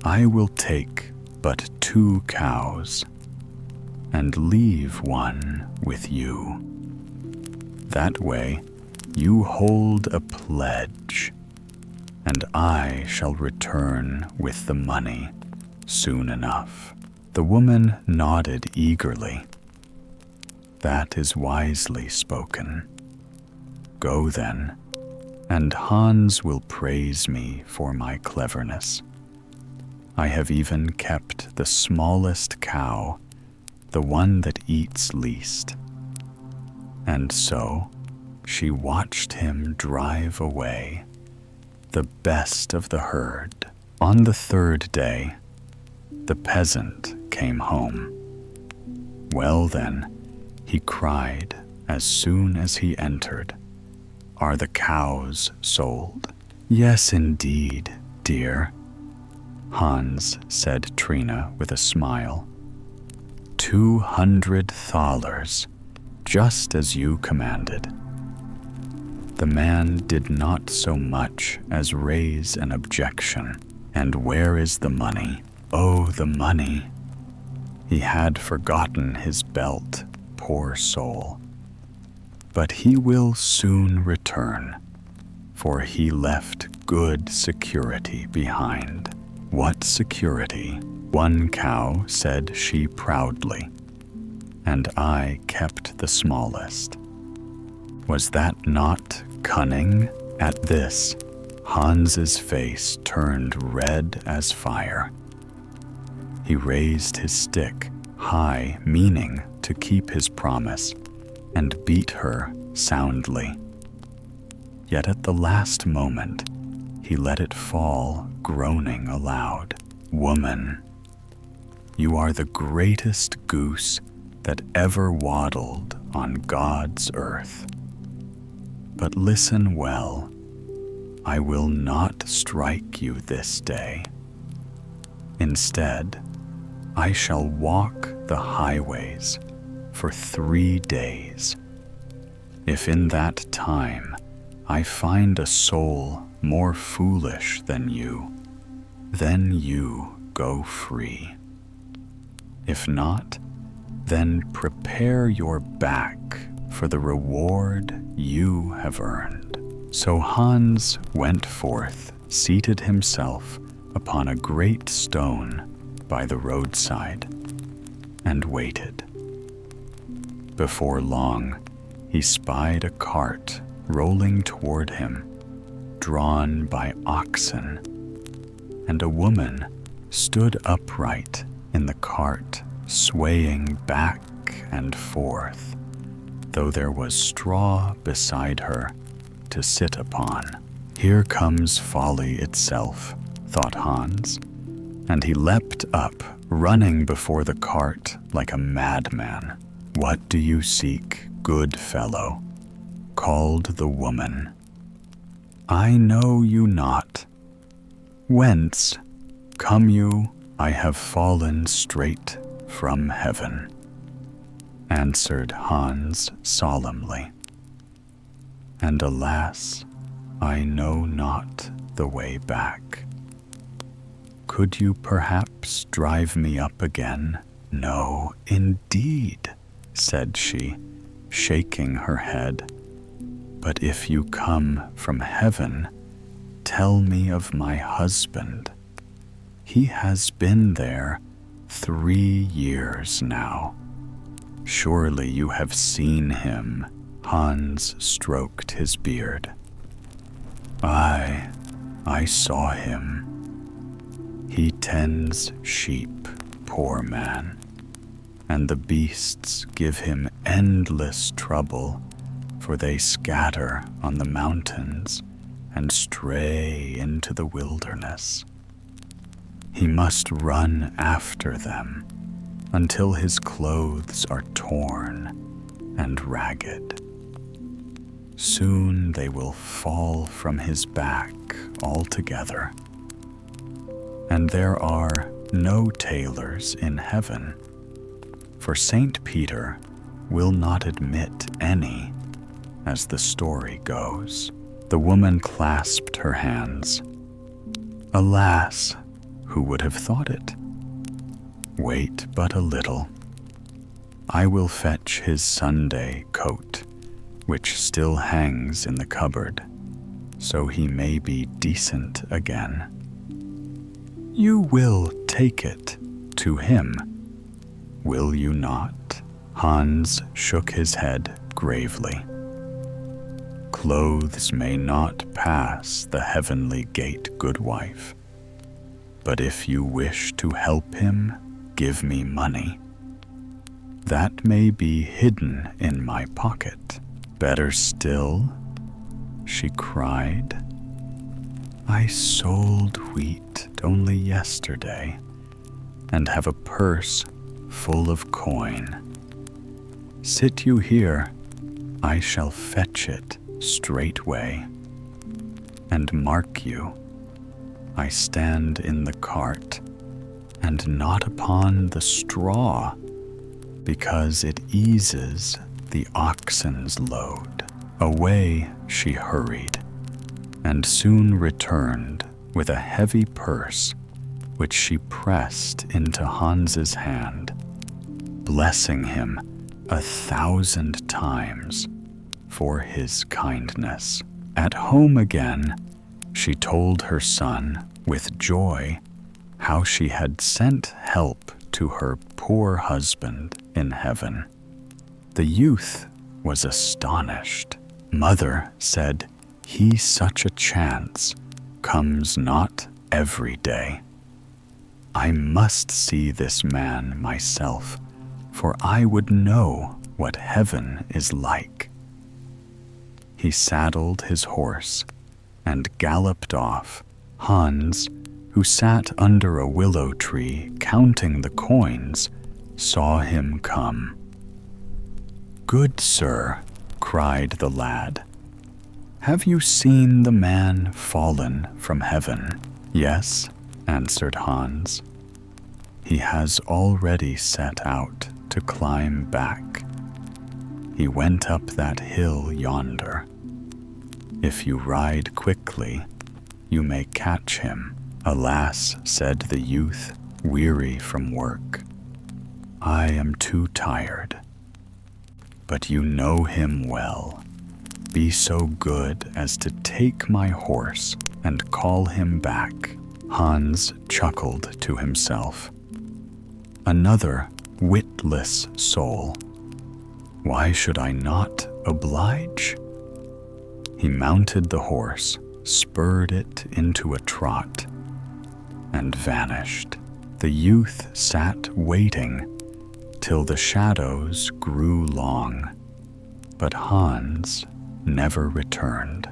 I will take but 2 cows, and leave 1 with you. That way you hold a pledge, and I shall return with the money soon enough." The woman nodded eagerly. "That is wisely spoken. Go then, and Hans will praise me for my cleverness. I have even kept the smallest cow, the one that eats least." And so she watched him drive away, the best of the herd. On the third day, the peasant came home. Well then, he cried as soon as he entered, "Are the cows sold?" "Yes, indeed, dear," Hans said Trina with a smile. 200 thalers, just as you commanded." The man did not so much as raise an objection. "And where is the money?" "Oh, the money." He had forgotten his belt, poor soul. "But he will soon return, for he left good security behind." "What security?" "One cow," said she proudly, "and I kept the smallest." Was that not cunning? At this, Hans's face turned red as fire. He raised his stick high, meaning to keep his promise, and beat her soundly. Yet at the last moment, he let it fall, groaning aloud. "Woman, you are the greatest goose that ever waddled on God's earth. But listen well, I will not strike you this day. Instead, I shall walk the highways for 3 days. If in that time I find a soul more foolish than you, then you go free. If not, then prepare your back for the reward you have earned." So Hans went forth, seated himself upon a great stone by the roadside, and waited. Before long, he spied a cart rolling toward him, drawn by oxen, and a woman stood upright in the cart, swaying back and forth, though there was straw beside her to sit upon. "Here comes folly itself," thought Hans, and he leapt up, running before the cart like a madman. "What do you seek, good fellow?" called the woman. "I know you not. Whence come you?" "I have fallen straight from heaven," answered Hans solemnly. "And alas, I know not the way back. Could you perhaps drive me up again?" "No, indeed," said she, shaking her head. "But if you come from heaven, tell me of my husband. He has been there 3 years now. Surely you have seen him." Hans stroked his beard. I saw him. He tends sheep, poor man, and the beasts give him endless trouble, for they scatter on the mountains and stray into the wilderness. He must run after them until his clothes are torn and ragged. Soon they will fall from his back altogether. And there are no tailors in heaven, for St. Peter will not admit any, as the story goes. The woman clasped her hands. Alas, who would have thought it? Wait but a little. I will fetch his Sunday coat, which still hangs in the cupboard, so he may be decent again. You will take it to him, will you not? Hans shook his head gravely. clothes may not pass the heavenly gate, good wife. But if you wish to help him, give me money. That may be hidden in my pocket. Better still, she cried, I sold wheat only yesterday and have a purse full of coin. Sit you here, I shall fetch it straightway. And mark you, I stand in the cart, and not upon the straw, because it eases the oxen's load. Away she hurried, and soon returned with a heavy purse, which she pressed into Hans's hand, blessing him 1,000 times for his kindness. At home again, she told her son with joy how she had sent help to her poor husband in heaven. The youth was astonished. Mother said, he such a chance comes not every day. I must see this man myself, for I would know what heaven is like. He saddled his horse and galloped off. Hans, who sat under a willow tree counting the coins, saw him come. Good sir, cried the lad, have you seen the man fallen from heaven? Yes, answered Hans. He has already set out to climb back. He went up that hill yonder. If you ride quickly, you may catch him. Alas, said the youth, weary from work, I am too tired. But you know him well. Be so good as to take my horse and call him back. Hans chuckled to himself. Another witless soul. Why should I not oblige? He mounted the horse, spurred it into a trot, and vanished. The youth sat waiting till the shadows grew long, but Hans never returned.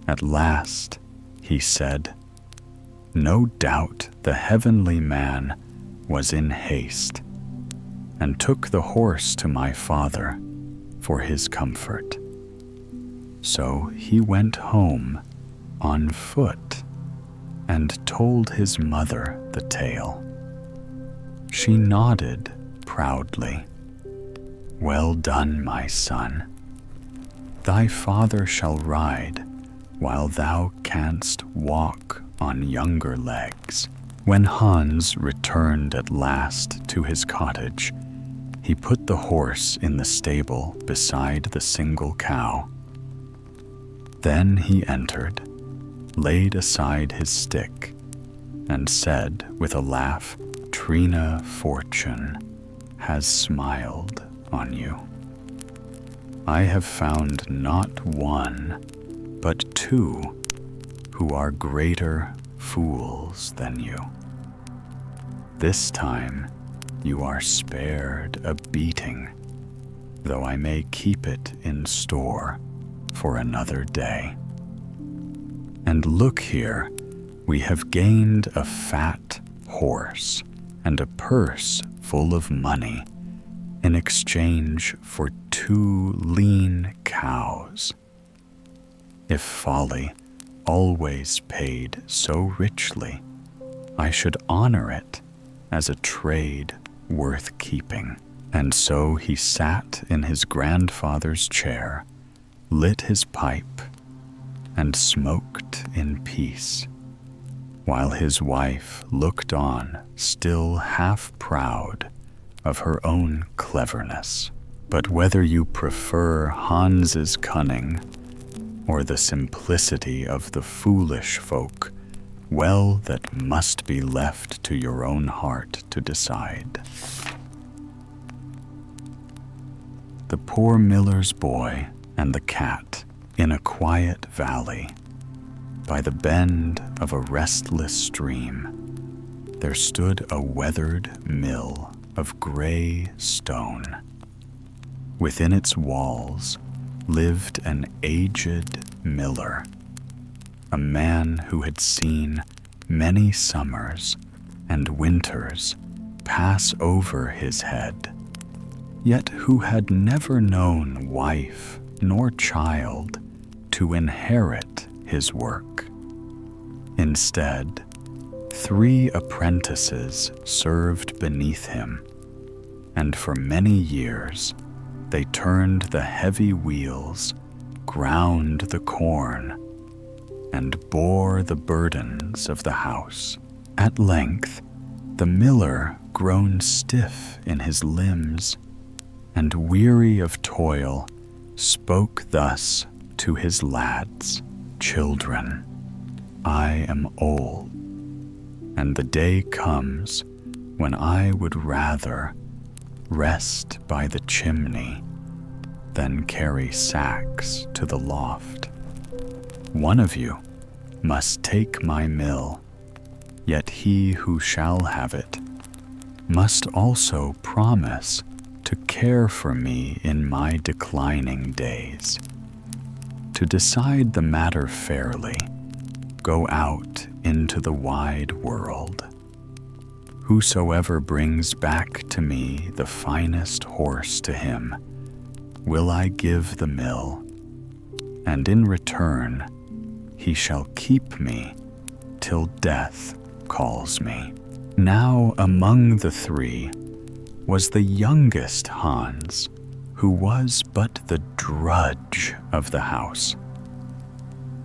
At last he said, no doubt the heavenly man was in haste, and took the horse to my father for his comfort. So he went home on foot and told his mother the tale. She nodded proudly. Well done, my son. Thy father shall ride while thou canst walk on younger legs. When Hans returned at last to his cottage, he put the horse in the stable beside the single cow. Then he entered, laid aside his stick, and said with a laugh, Trina, fortune has smiled on you. I have found not one, but two who are greater fools than you. This time you are spared a beating, though I may keep it in store for another day. And look here, we have gained a fat horse and a purse full of money in exchange for 2 lean cows. If folly always paid so richly, I should honor it as a trade worth keeping. And so he sat in his grandfather's chair, lit his pipe, and smoked in peace, while his wife looked on, still half proud of her own cleverness. But whether you prefer Hans's cunning or the simplicity of the foolish folk, well, that must be left to your own heart to decide. The Poor Miller's Boy and the Cat. In a quiet valley, by the bend of a restless stream, there stood a weathered mill of gray stone. Within its walls lived an aged miller, a man who had seen many summers and winters pass over his head, yet who had never known wife nor child to inherit his work. Instead, 3 apprentices served beneath him, and for many years they turned the heavy wheels, ground the corn, and bore the burdens of the house. At length, the miller, grown stiff in his limbs and weary of toil, spoke thus to his lads, "Children, I am old, and the day comes when I would rather rest by the chimney than carry sacks to the loft. One of you must take my mill, yet he who shall have it must also promise to care for me in my declining days. To decide the matter fairly, go out into the wide world. Whosoever brings back to me the finest horse, to him will I give the mill, and in return he shall keep me till death calls me." Now among the 3 was the youngest Hans, who was but the drudge of the house.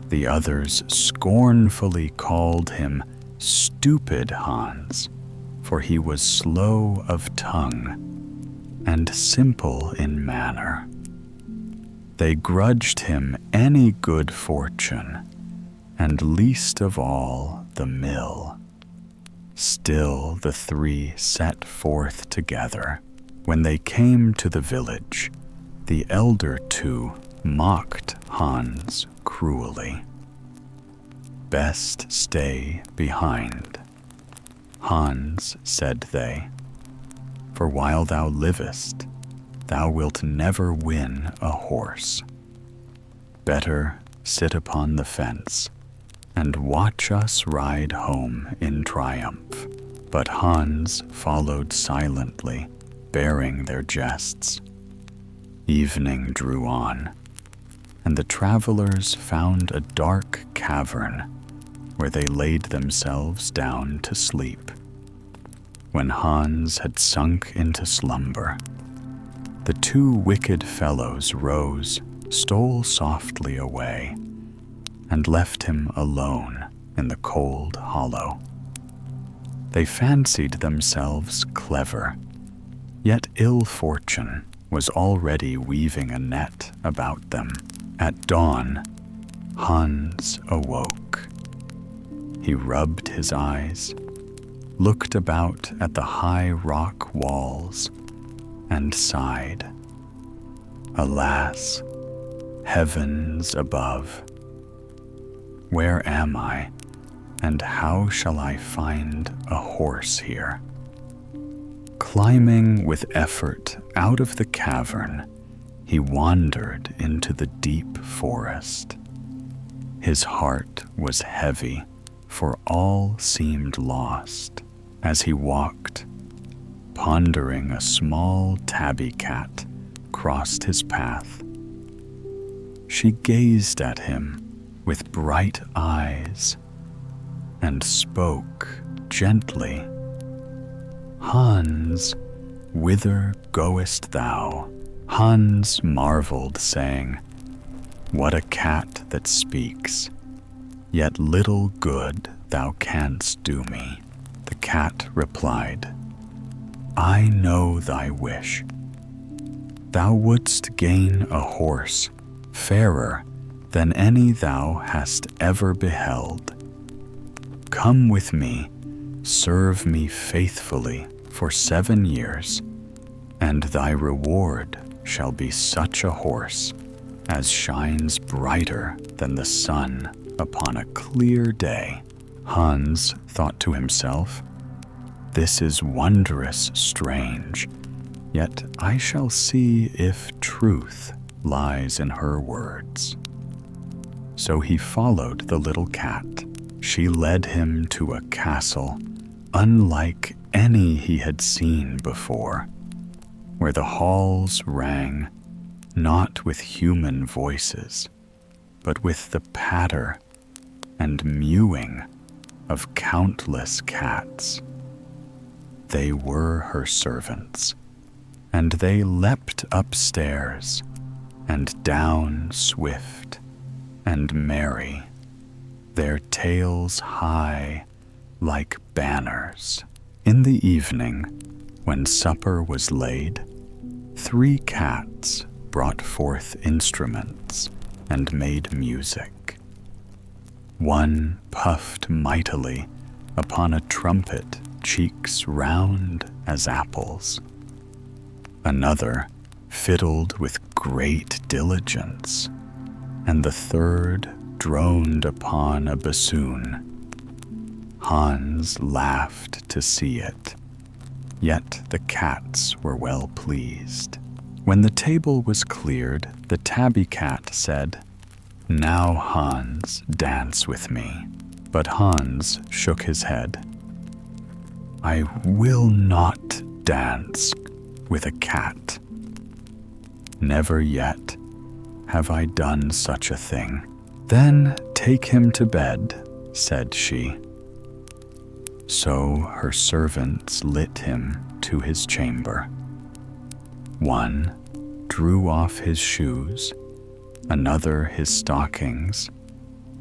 The others scornfully called him Stupid Hans, for he was slow of tongue and simple in manner. They grudged him any good fortune, and least of all the mill. Still the 3 set forth together. When they came to the village, the elder 2 mocked Hans cruelly. "Best stay behind, Hans," said they, "for while thou livest, thou wilt never win a horse. Better sit upon the fence and watch us ride home in triumph." But Hans followed silently, bearing their jests. Evening drew on, and the travelers found a dark cavern where they laid themselves down to sleep. When Hans had sunk into slumber, the 2 wicked fellows rose, stole softly away, and left him alone in the cold hollow. They fancied themselves clever, yet ill fortune was already weaving a net about them. At dawn, Hans awoke. He rubbed his eyes, looked about at the high rock walls, and sighed. "Alas, heavens above! Where am I, and how shall I find a horse here?" Climbing with effort out of the cavern, he wandered into the deep forest. His heart was heavy, for all seemed lost. As he walked, pondering, a small tabby cat crossed his path. She gazed at him with bright eyes and spoke gently. "Hans, whither goest thou?" Hans marveled, saying, "What a cat that speaks! Yet little good thou canst do me." The cat replied, "I know thy wish. Thou wouldst gain a horse fairer than any thou hast ever beheld. Come with me, serve me faithfully for 7 years, and thy reward shall be such a horse as shines brighter than the sun upon a clear day. Hans thought to himself, "This is wondrous strange, yet I shall see if truth lies in her words." So he followed the little cat. She led him to a castle unlike any he had seen before, where the halls rang not with human voices, but with the patter and mewing of countless cats. They were her servants, and they leapt upstairs and down swift and merry, their tails high like banners. In the evening, when supper was laid, 3 cats brought forth instruments and made music. One puffed mightily upon a trumpet, cheeks round as apples. Another fiddled with great diligence, and the third droned upon a bassoon. Hans laughed to see it, yet the cats were well pleased. When the table was cleared, the tabby cat said, "Now, Hans, dance with me." But Hans shook his head. "I will not dance with a cat. Never yet have I done such a thing." "Then take him to bed," said she. So her servants lit him to his chamber. One drew off his shoes, another his stockings,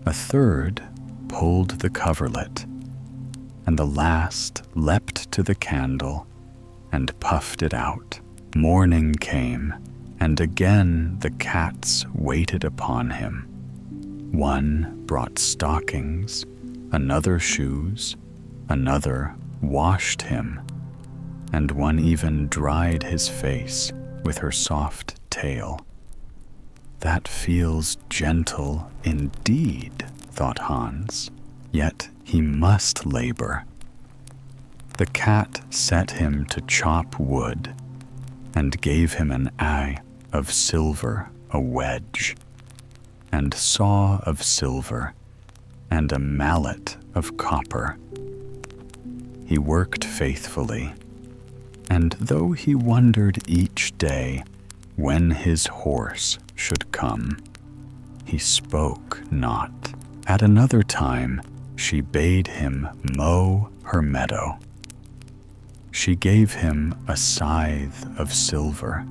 a third pulled the coverlet, and the last leapt to the candle and puffed it out. Morning came, and again the cats waited upon him. One brought stockings, another shoes, another washed him, and one even dried his face with her soft tail. "That feels gentle indeed," thought Hans, "yet he must labor." The cat set him to chop wood, and gave him an eye of silver, a wedge, and saw of silver, and a mallet of copper. He worked faithfully, and though he wondered each day when his horse should come, he spoke not. At another time, she bade him mow her meadow. She gave him a scythe of silver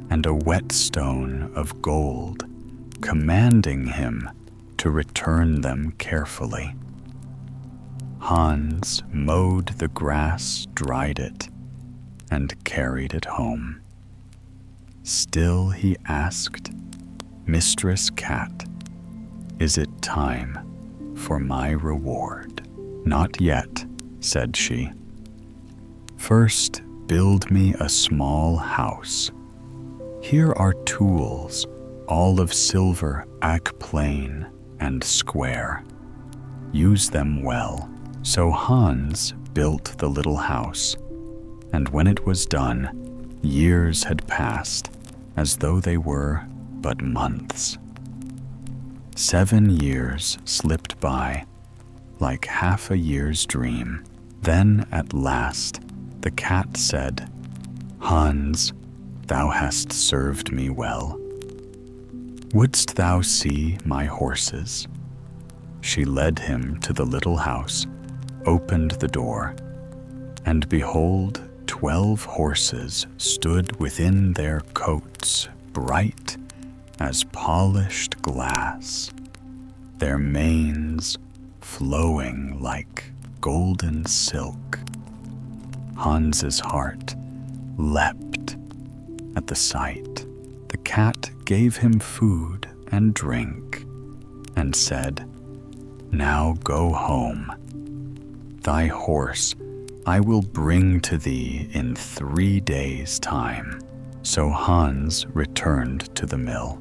and a whetstone of gold, commanding him to return them carefully. Hans mowed the grass, dried it, and carried it home. Still he asked, "Mistress Cat, is it time for my reward?" "Not yet," said she. "First build me a small house. Here are tools, all of silver, plain and square. Use them well." So Hans built the little house, and when it was done, years had passed as though they were but months. 7 years slipped by like half a year's dream. Then at last the cat said, "Hans, thou hast served me well. Wouldst thou see my horses?" She led him to the little house, opened the door, and behold, 12 horses stood within their coats, bright as polished glass, their manes flowing like golden silk. Hans's heart leapt at the sight. The cat gave him food and drink, and said, "Now go home. Thy horse I will bring to thee in 3 days' time." So Hans returned to the mill.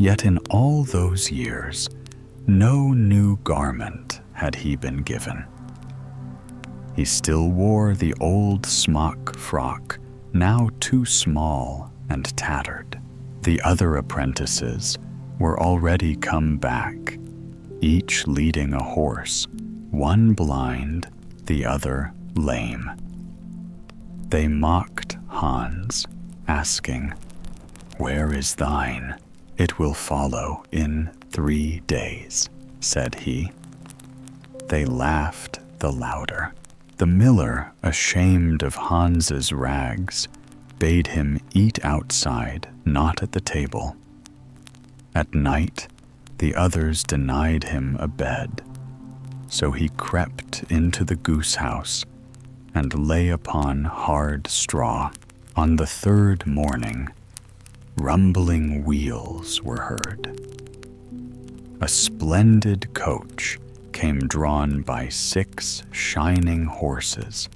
Yet in all those years, no new garment had he been given. He still wore the old smock frock, now too small and tattered. The other apprentices were already come back, each leading a horse, one blind, the other lame. They mocked Hans, asking, "Where is thine? It will follow in 3 days," said he. They laughed the louder. The miller, ashamed of Hans's rags, bade him eat outside, not at the table. At night, the others denied him a bed, so he crept into the goose house and lay upon hard straw. On the 3rd morning, rumbling wheels were heard. A splendid coach came drawn by 6 shining horses,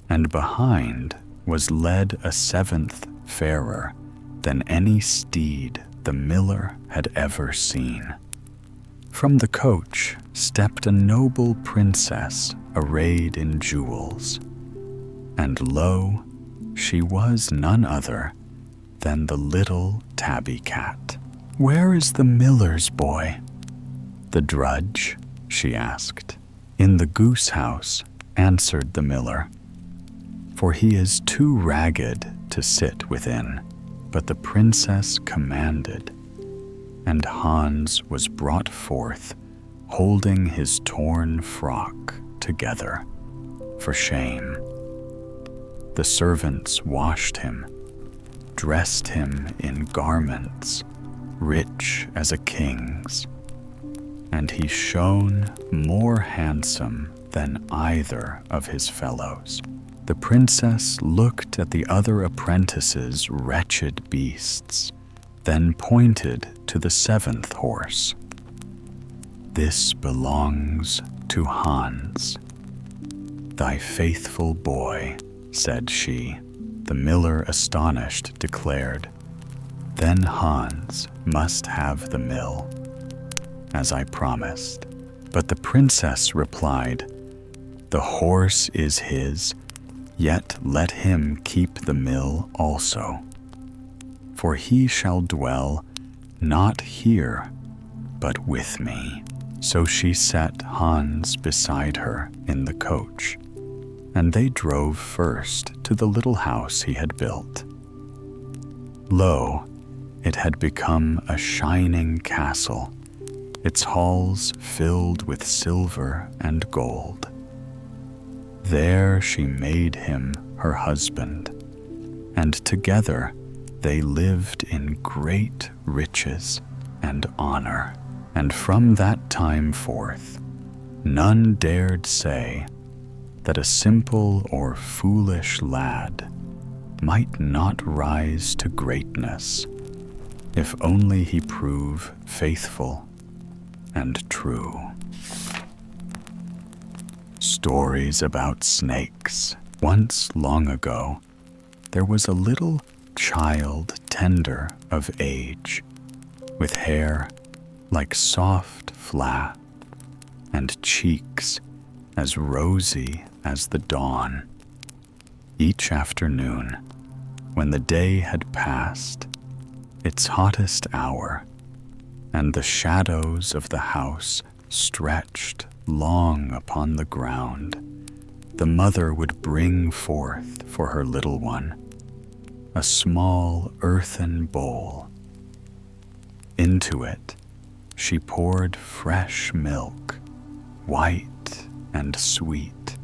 and behind was led a 7th fairer than any steed the miller had ever seen. From the coach stepped a noble princess arrayed in jewels, and lo, she was none other than the little tabby cat. "Where is the miller's boy?" "The drudge?" she asked. "In the goose house," answered the miller, "for he is too ragged to sit within." But the princess commanded, and Hans was brought forth, holding his torn frock together, for shame. The servants washed him, dressed him in garments rich as a king's, and he shone more handsome than either of his fellows. The princess looked at the other apprentices' wretched beasts, then pointed to the 7th horse. "This belongs to Hans, thy faithful boy," said she. The miller, astonished, declared, "Then Hans must have the mill, as I promised." But the princess replied, "The horse is his, yet let him keep the mill also, for he shall dwell not here, but with me." So she set Hans beside her in the coach, and they drove first to the little house he had built. Lo, it had become a shining castle, its halls filled with silver and gold. There she made him her husband, and together they lived in great riches and honor. And from that time forth, none dared say that a simple or foolish lad might not rise to greatness if only he prove faithful and true. Stories about snakes. Once long ago, there was a little child tender of age, with hair like soft flax and cheeks as rosy as the dawn. Each afternoon, when the day had passed its hottest hour, and the shadows of the house stretched long upon the ground, the mother would bring forth for her little one a small earthen bowl. Into it she poured fresh milk, white and sweet,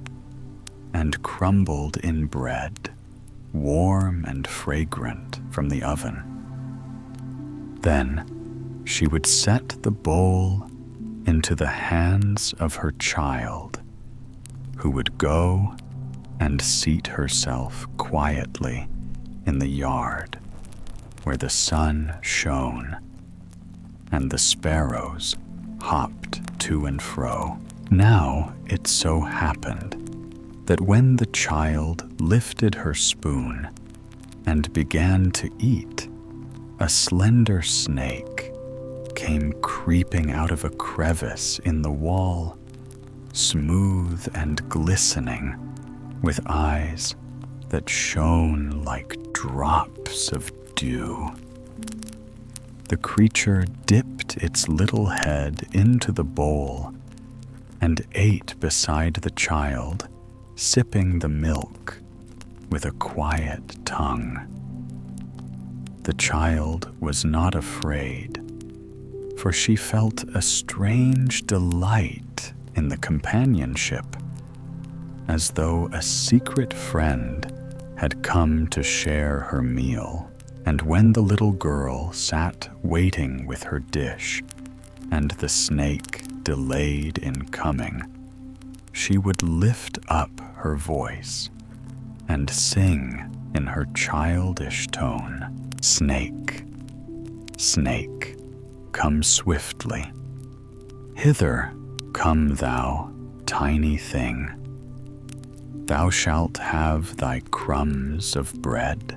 and crumbled in bread, warm and fragrant from the oven. Then she would set the bowl into the hands of her child, who would go and seat herself quietly in the yard where the sun shone and the sparrows hopped to and fro. Now it so happened that when the child lifted her spoon and began to eat, a slender snake came creeping out of a crevice in the wall, smooth and glistening, with eyes that shone like drops of dew. The creature dipped its little head into the bowl and ate beside the child, sipping the milk with a quiet tongue. The child was not afraid, for she felt a strange delight in the companionship, as though a secret friend had come to share her meal. And when the little girl sat waiting with her dish, and the snake delayed in coming, she would lift up her voice and sing in her childish tone, "Snake, snake, come swiftly. Hither come thou, tiny thing. Thou shalt have thy crumbs of bread.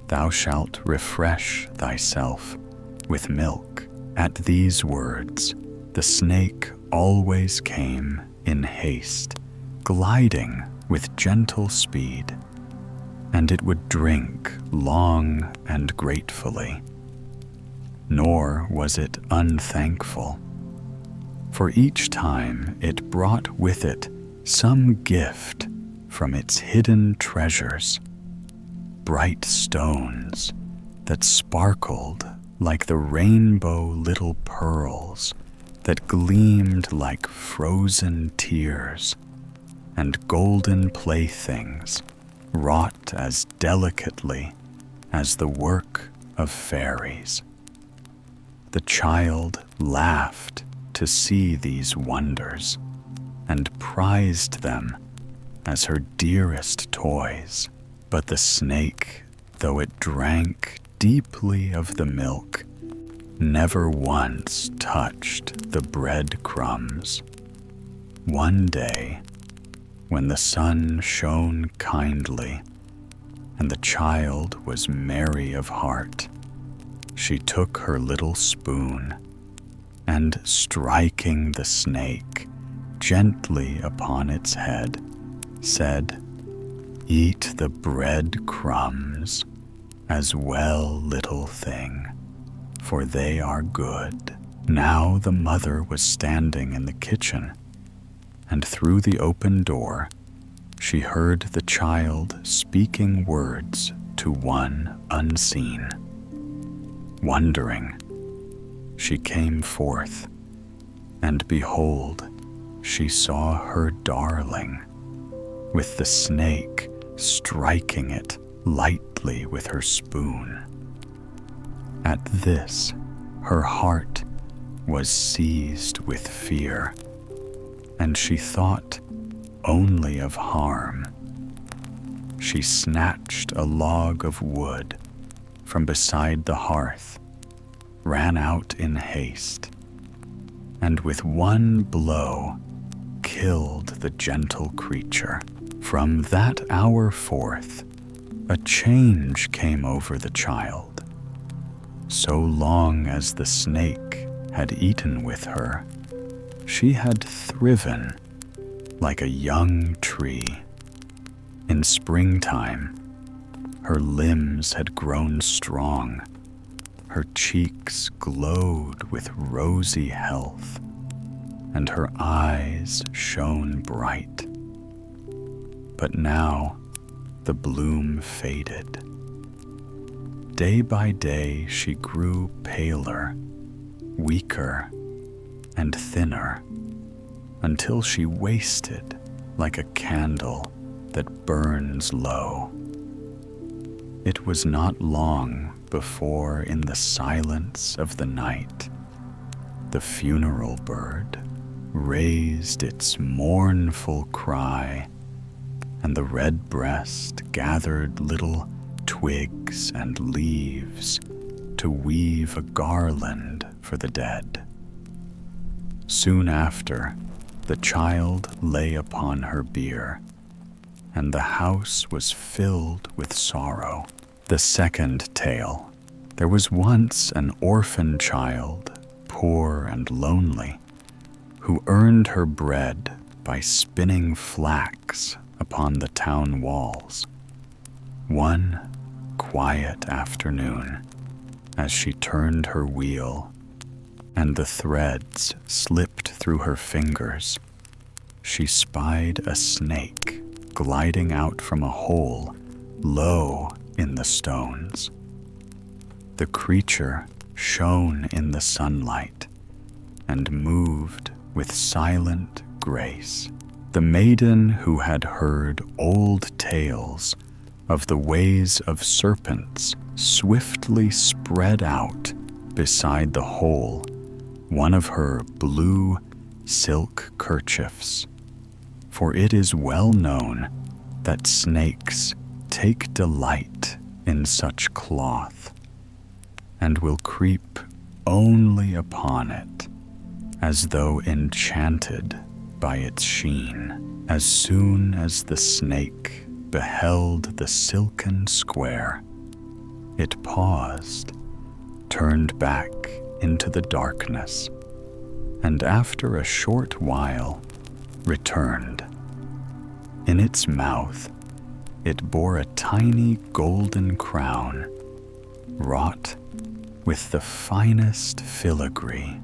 Thou shalt refresh thyself with milk." At these words, the snake always came in haste, gliding with gentle speed, and it would drink long and gratefully. Nor was it unthankful, for each time it brought with it some gift from its hidden treasures, bright stones that sparkled like the rainbow little pearls that gleamed like frozen tears, and golden playthings wrought as delicately as the work of fairies. The child laughed to see these wonders and prized them as her dearest toys. But the snake, though it drank deeply of the milk, never once touched the breadcrumbs. One day, when the sun shone kindly and the child was merry of heart, she took her little spoon and, striking the snake gently upon its head, said, "Eat the breadcrumbs as well, little thing, for they are good." Now the mother was standing in the kitchen, and through the open door she heard the child speaking words to one unseen. Wondering, she came forth, and behold, she saw her darling, with the snake striking it lightly with her spoon. At this, her heart was seized with fear, and she thought only of harm. She snatched a log of wood from beside the hearth, ran out in haste, and with one blow killed the gentle creature. From that hour forth, a change came over the child. So long as the snake had eaten with her, she had thriven like a young tree. In springtime, her limbs had grown strong, her cheeks glowed with rosy health, and her eyes shone bright. But now the bloom faded. Day by day she grew paler, weaker, and thinner, until she wasted like a candle that burns low. It was not long before, in the silence of the night, the funeral bird raised its mournful cry, and the redbreast gathered little twigs and leaves to weave a garland for the dead. Soon after, the child lay upon her bier, and the house was filled with sorrow. The second tale. There was once an orphan child poor and lonely, who earned her bread by spinning flax upon the town walls. One quiet afternoon, as she turned her wheel and the threads slipped through her fingers, she spied a snake gliding out from a hole low in the stones. The creature shone in the sunlight and moved with silent grace. The maiden who had heard old tales of the ways of serpents swiftly spread out beside the hole one of her blue silk kerchiefs, for it is well known that snakes take delight in such cloth, and will creep only upon it, as though enchanted by its sheen. As soon as the snake beheld the silken square, it paused, turned back into the darkness, and after a short while returned. In its mouth it bore a tiny golden crown, wrought with the finest filigree,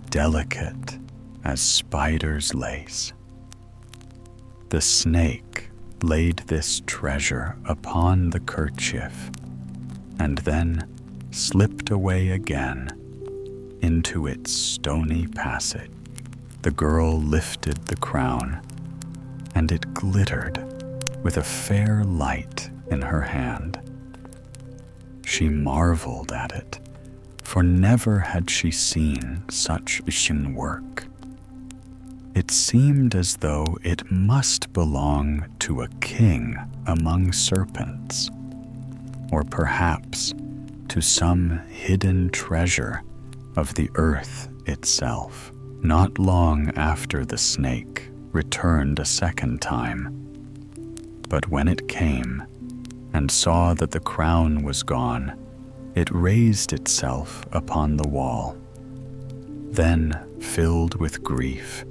delicate as spider's lace. The snake laid this treasure upon the kerchief, and then slipped away again into its stony passage. The girl lifted the crown, and it glittered with a fair light in her hand. She marveled at it, for never had she seen such work. It seemed as though it must belong to a king among serpents, or perhaps to some hidden treasure of the earth itself. Not long after, the snake returned a second time, but when it came and saw that the crown was gone, it raised itself upon the wall. Then, filled with grief,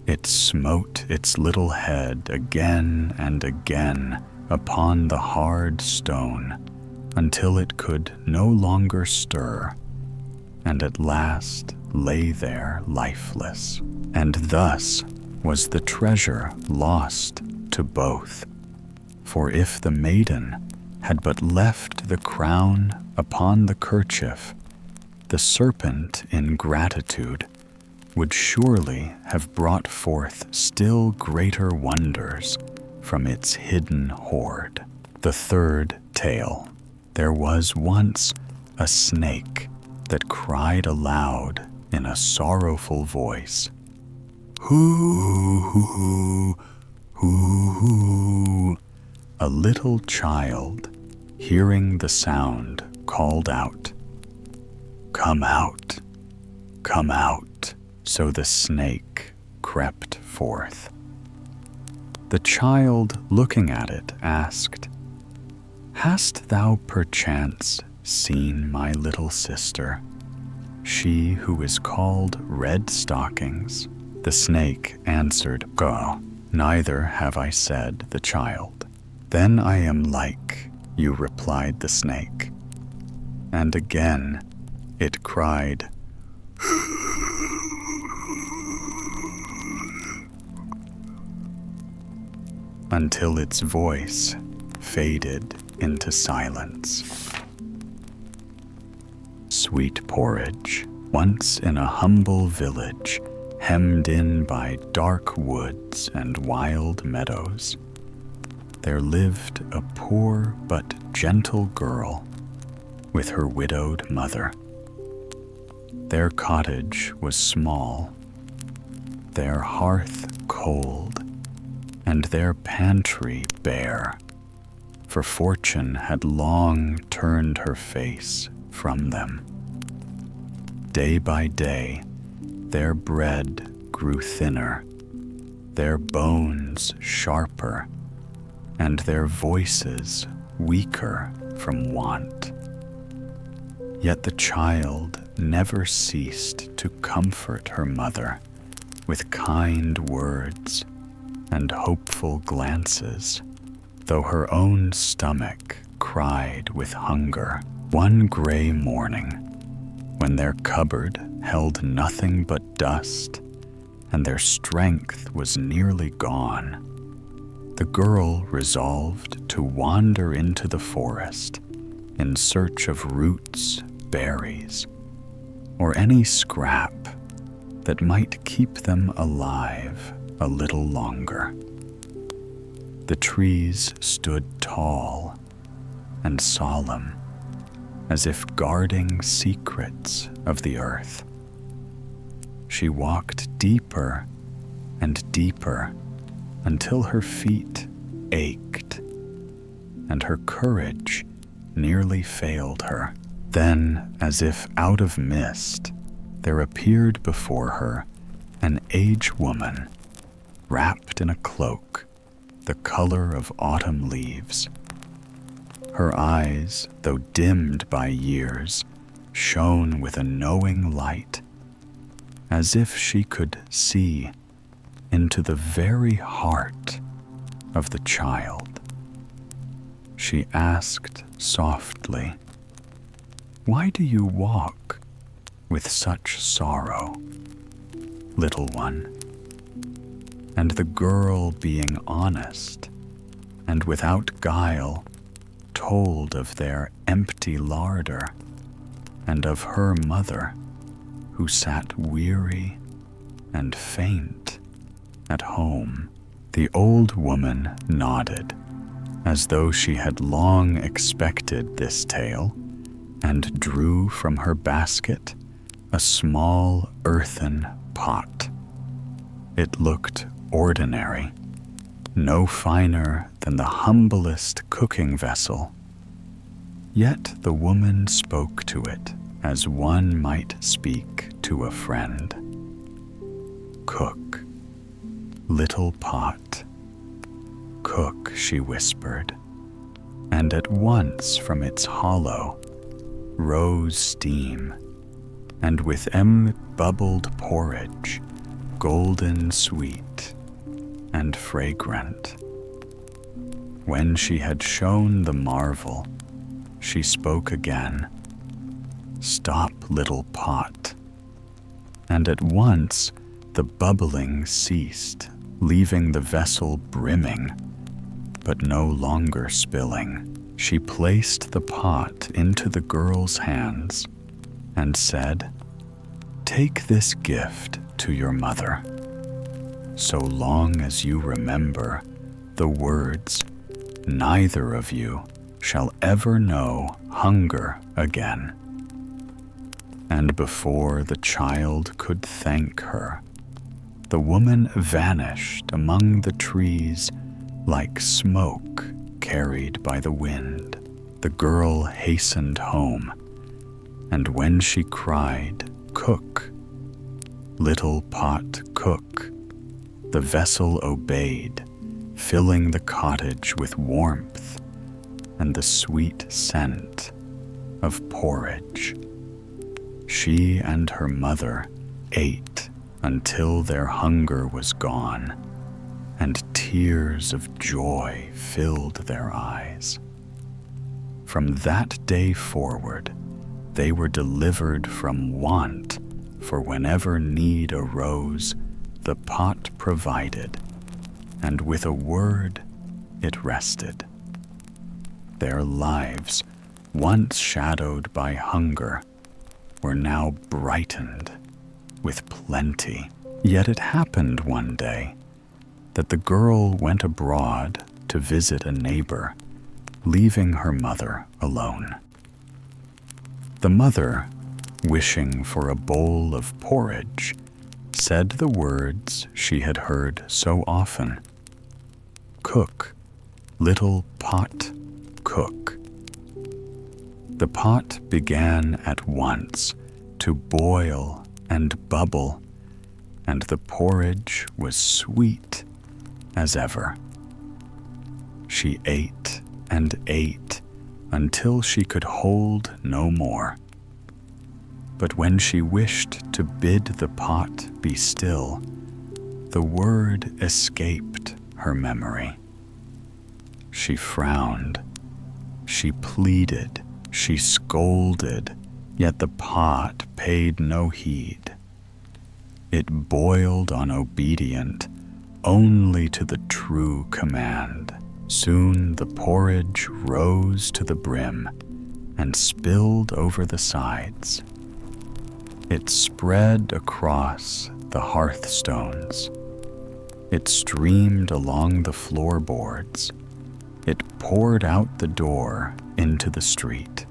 it smote its little head again and again upon the hard stone until it could no longer stir, and at last lay there lifeless. And thus was the treasure lost to both. For if the maiden had but left the crown upon the kerchief, the serpent in gratitude would surely have brought forth still greater wonders from its hidden hoard. The third tale. There was once a snake that cried aloud in a sorrowful voice, "Hoo, hoo, hoo, hoo." A little child, hearing the sound, called out, "Come out, come out." So the snake crept forth. The child, looking at it, asked, "Hast thou perchance seen my little sister, she who is called Red Stockings?" The snake answered, "Go, neither have I," said the child. "Then I am like you," replied the snake. And again it cried, until its voice faded into silence. Sweet Porridge. Once in a humble village, hemmed in by dark woods and wild meadows, there lived a poor but gentle girl with her widowed mother. Their cottage was small, their hearth cold, and their pantry bare, for fortune had long turned her face from them. Day by day, their bread grew thinner, their bones sharper, and their voices weaker from want. Yet the child never ceased to comfort her mother with kind words and hopeful glances, though her own stomach cried with hunger. One gray morning, when their cupboard held nothing but dust and their strength was nearly gone, the girl resolved to wander into the forest in search of roots, berries, or any scrap that might keep them alive a little longer. The trees stood tall and solemn, as if guarding secrets of the earth. She walked deeper and deeper until her feet ached and her courage nearly failed her. Then, as if out of mist, there appeared before her an aged woman, wrapped in a cloak the color of autumn leaves. Her eyes, though dimmed by years, shone with a knowing light, as if she could see into the very heart of the child. She asked softly, "Why do you walk with such sorrow, little one?" And the girl, being honest and without guile, told of their empty larder and of her mother, who sat weary and faint at home. The old woman nodded, as though she had long expected this tale, and drew from her basket a small earthen pot. It looked ordinary, no finer than the humblest cooking vessel. Yet the woman spoke to it as one might speak to a friend. "Cook, little pot, cook," she whispered, and at once from its hollow rose steam, and with bubbled porridge, golden sweet and fragrant. When she had shown the marvel, she spoke again. "Stop, little pot." And at once the bubbling ceased, leaving the vessel brimming, but no longer spilling. She placed the pot into the girl's hands and said, "Take this gift to your mother. So long as you remember the words, neither of you shall ever know hunger again." And before the child could thank her, the woman vanished among the trees like smoke carried by the wind. The girl hastened home, and when she cried, "Cook, little pot, cook," the vessel obeyed, filling the cottage with warmth and the sweet scent of porridge. She and her mother ate until their hunger was gone, and tears of joy filled their eyes. From that day forward, they were delivered from want, for whenever need arose, the pot provided, and with a word it rested. Their lives, once shadowed by hunger, were now brightened with plenty. Yet it happened one day that the girl went abroad to visit a neighbor, leaving her mother alone. The mother, wishing for a bowl of porridge, said the words she had heard so often: "Cook, little pot, cook." The pot began at once to boil and bubble, and the porridge was sweet as ever. She ate and ate until she could hold no more. But when she wished to bid the pot be still, the word escaped her memory. She frowned, she pleaded, she scolded, yet the pot paid no heed. It boiled on obedient only to the true command. Soon the porridge rose to the brim and spilled over the sides. It spread across the hearthstones. It streamed along the floorboards. It poured out the door into the street.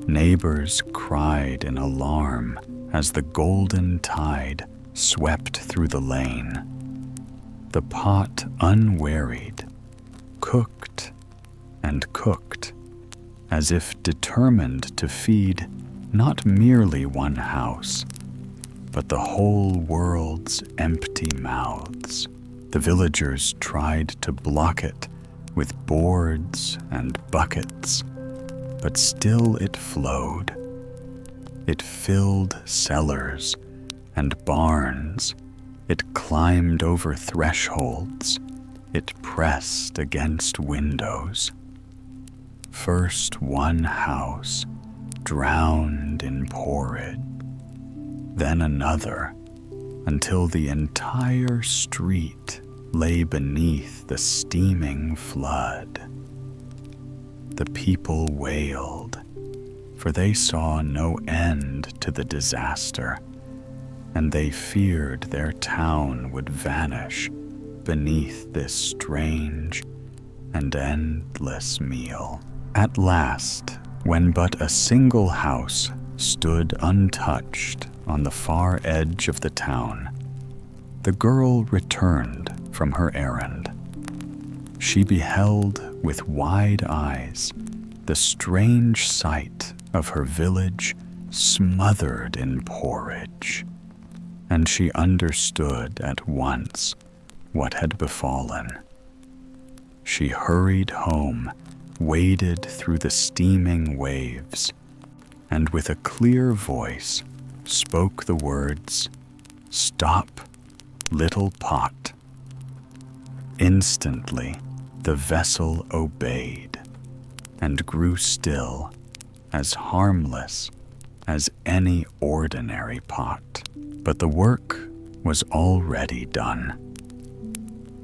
Neighbors cried in alarm as the golden tide swept through the lane. The pot, unwearied, cooked and cooked, as if determined to feed not merely one house, but the whole world's empty mouths. The villagers tried to block it with boards and buckets, but still it flowed. It filled cellars and barns. It climbed over thresholds. It pressed against windows. First one house drowned in porridge, then another, until the entire street lay beneath the steaming flood. The people wailed, for they saw no end to the disaster, and they feared their town would vanish beneath this strange and endless meal. At last, when but a single house stood untouched on the far edge of the town, the girl returned from her errand. She beheld with wide eyes the strange sight of her village smothered in porridge, and she understood at once what had befallen. She hurried home, waded through the steaming waves, and with a clear voice spoke the words, "Stop, little pot." Instantly, the vessel obeyed and grew still, as harmless as any ordinary pot. But the work was already done.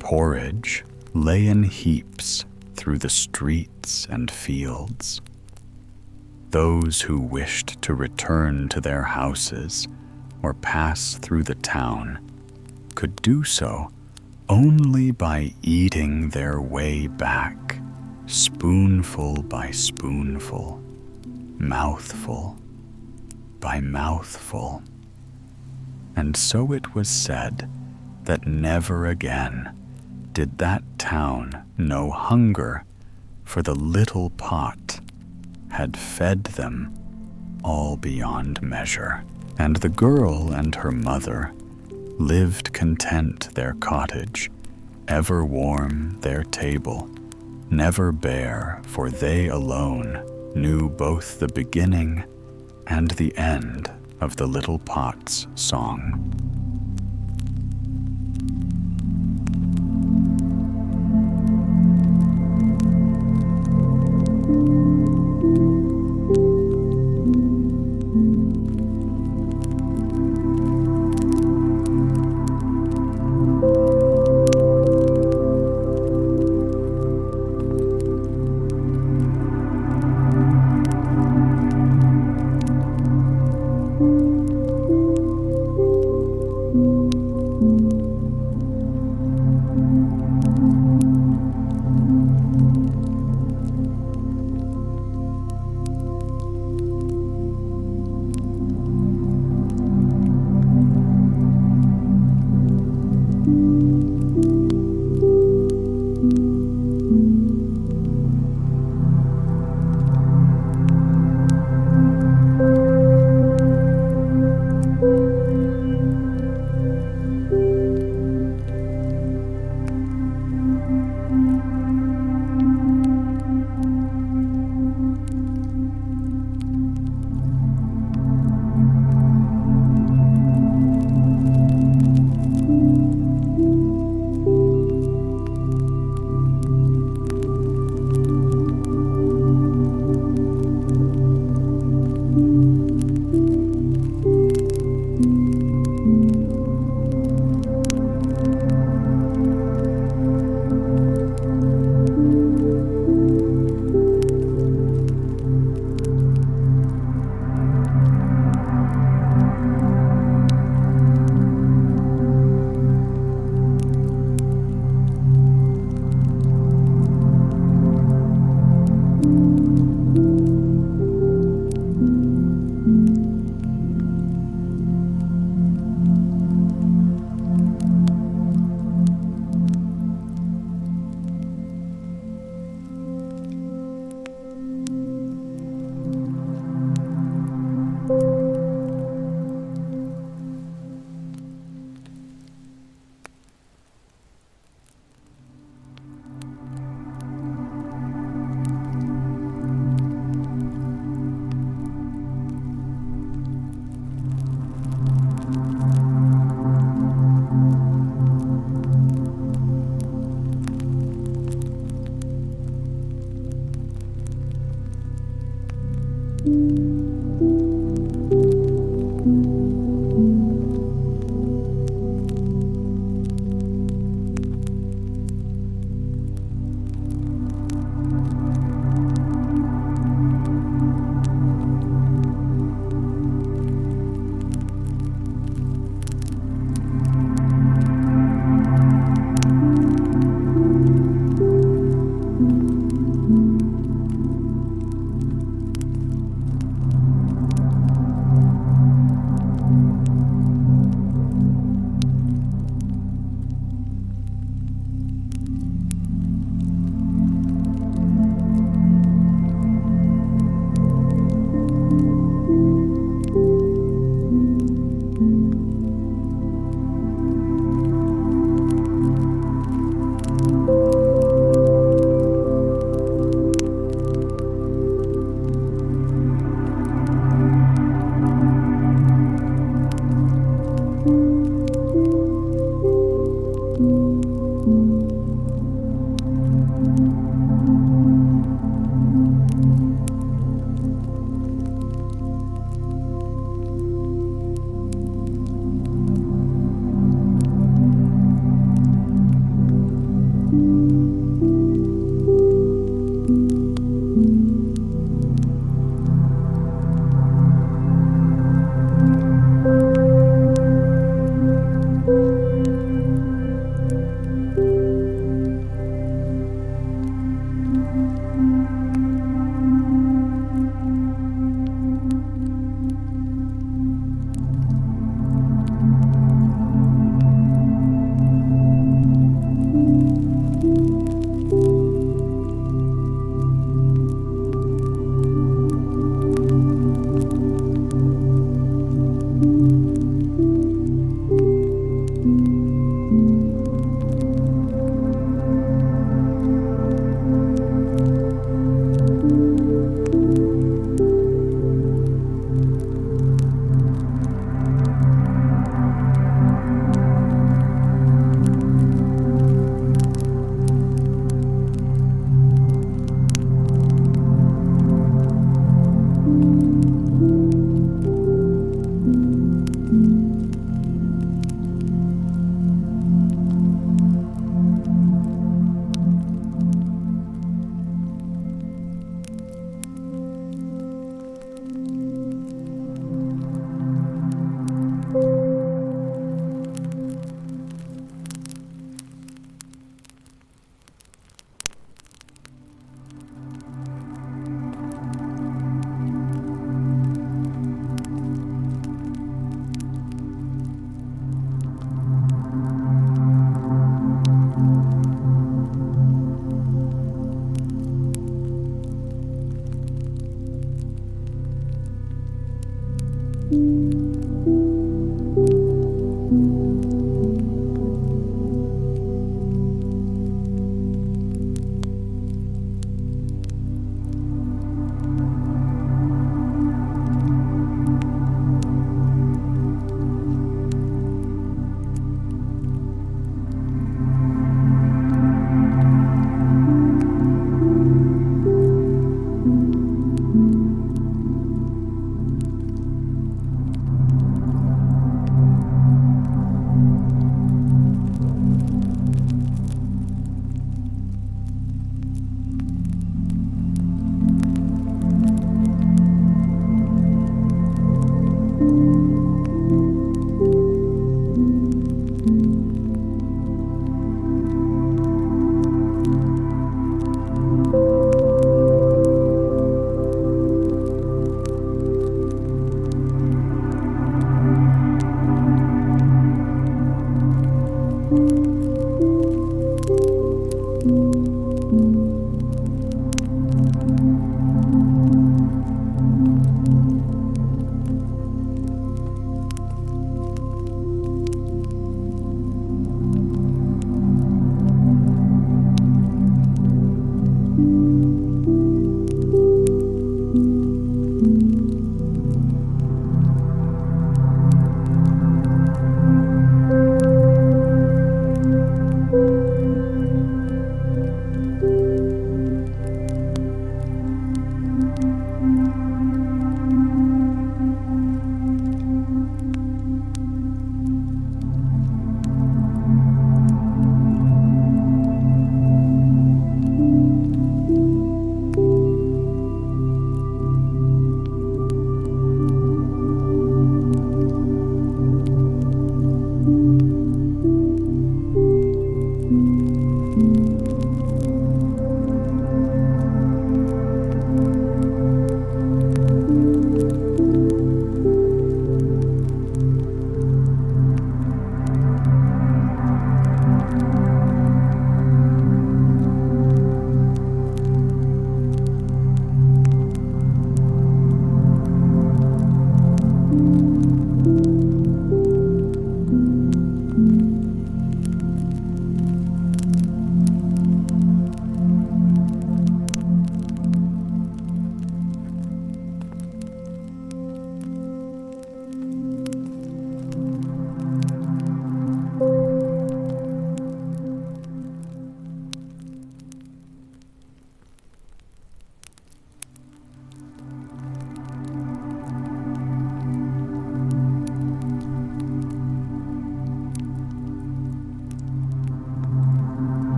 Porridge lay in heaps through the streets and fields. Those who wished to return to their houses or pass through the town could do so only by eating their way back, spoonful by spoonful, mouthful by mouthful. And so it was said that never again did that town know hunger, for the little pot had fed them all beyond measure. And the girl and her mother lived content their cottage, ever warm their table, never bare, for they alone knew both the beginning and the end of the little pot's song.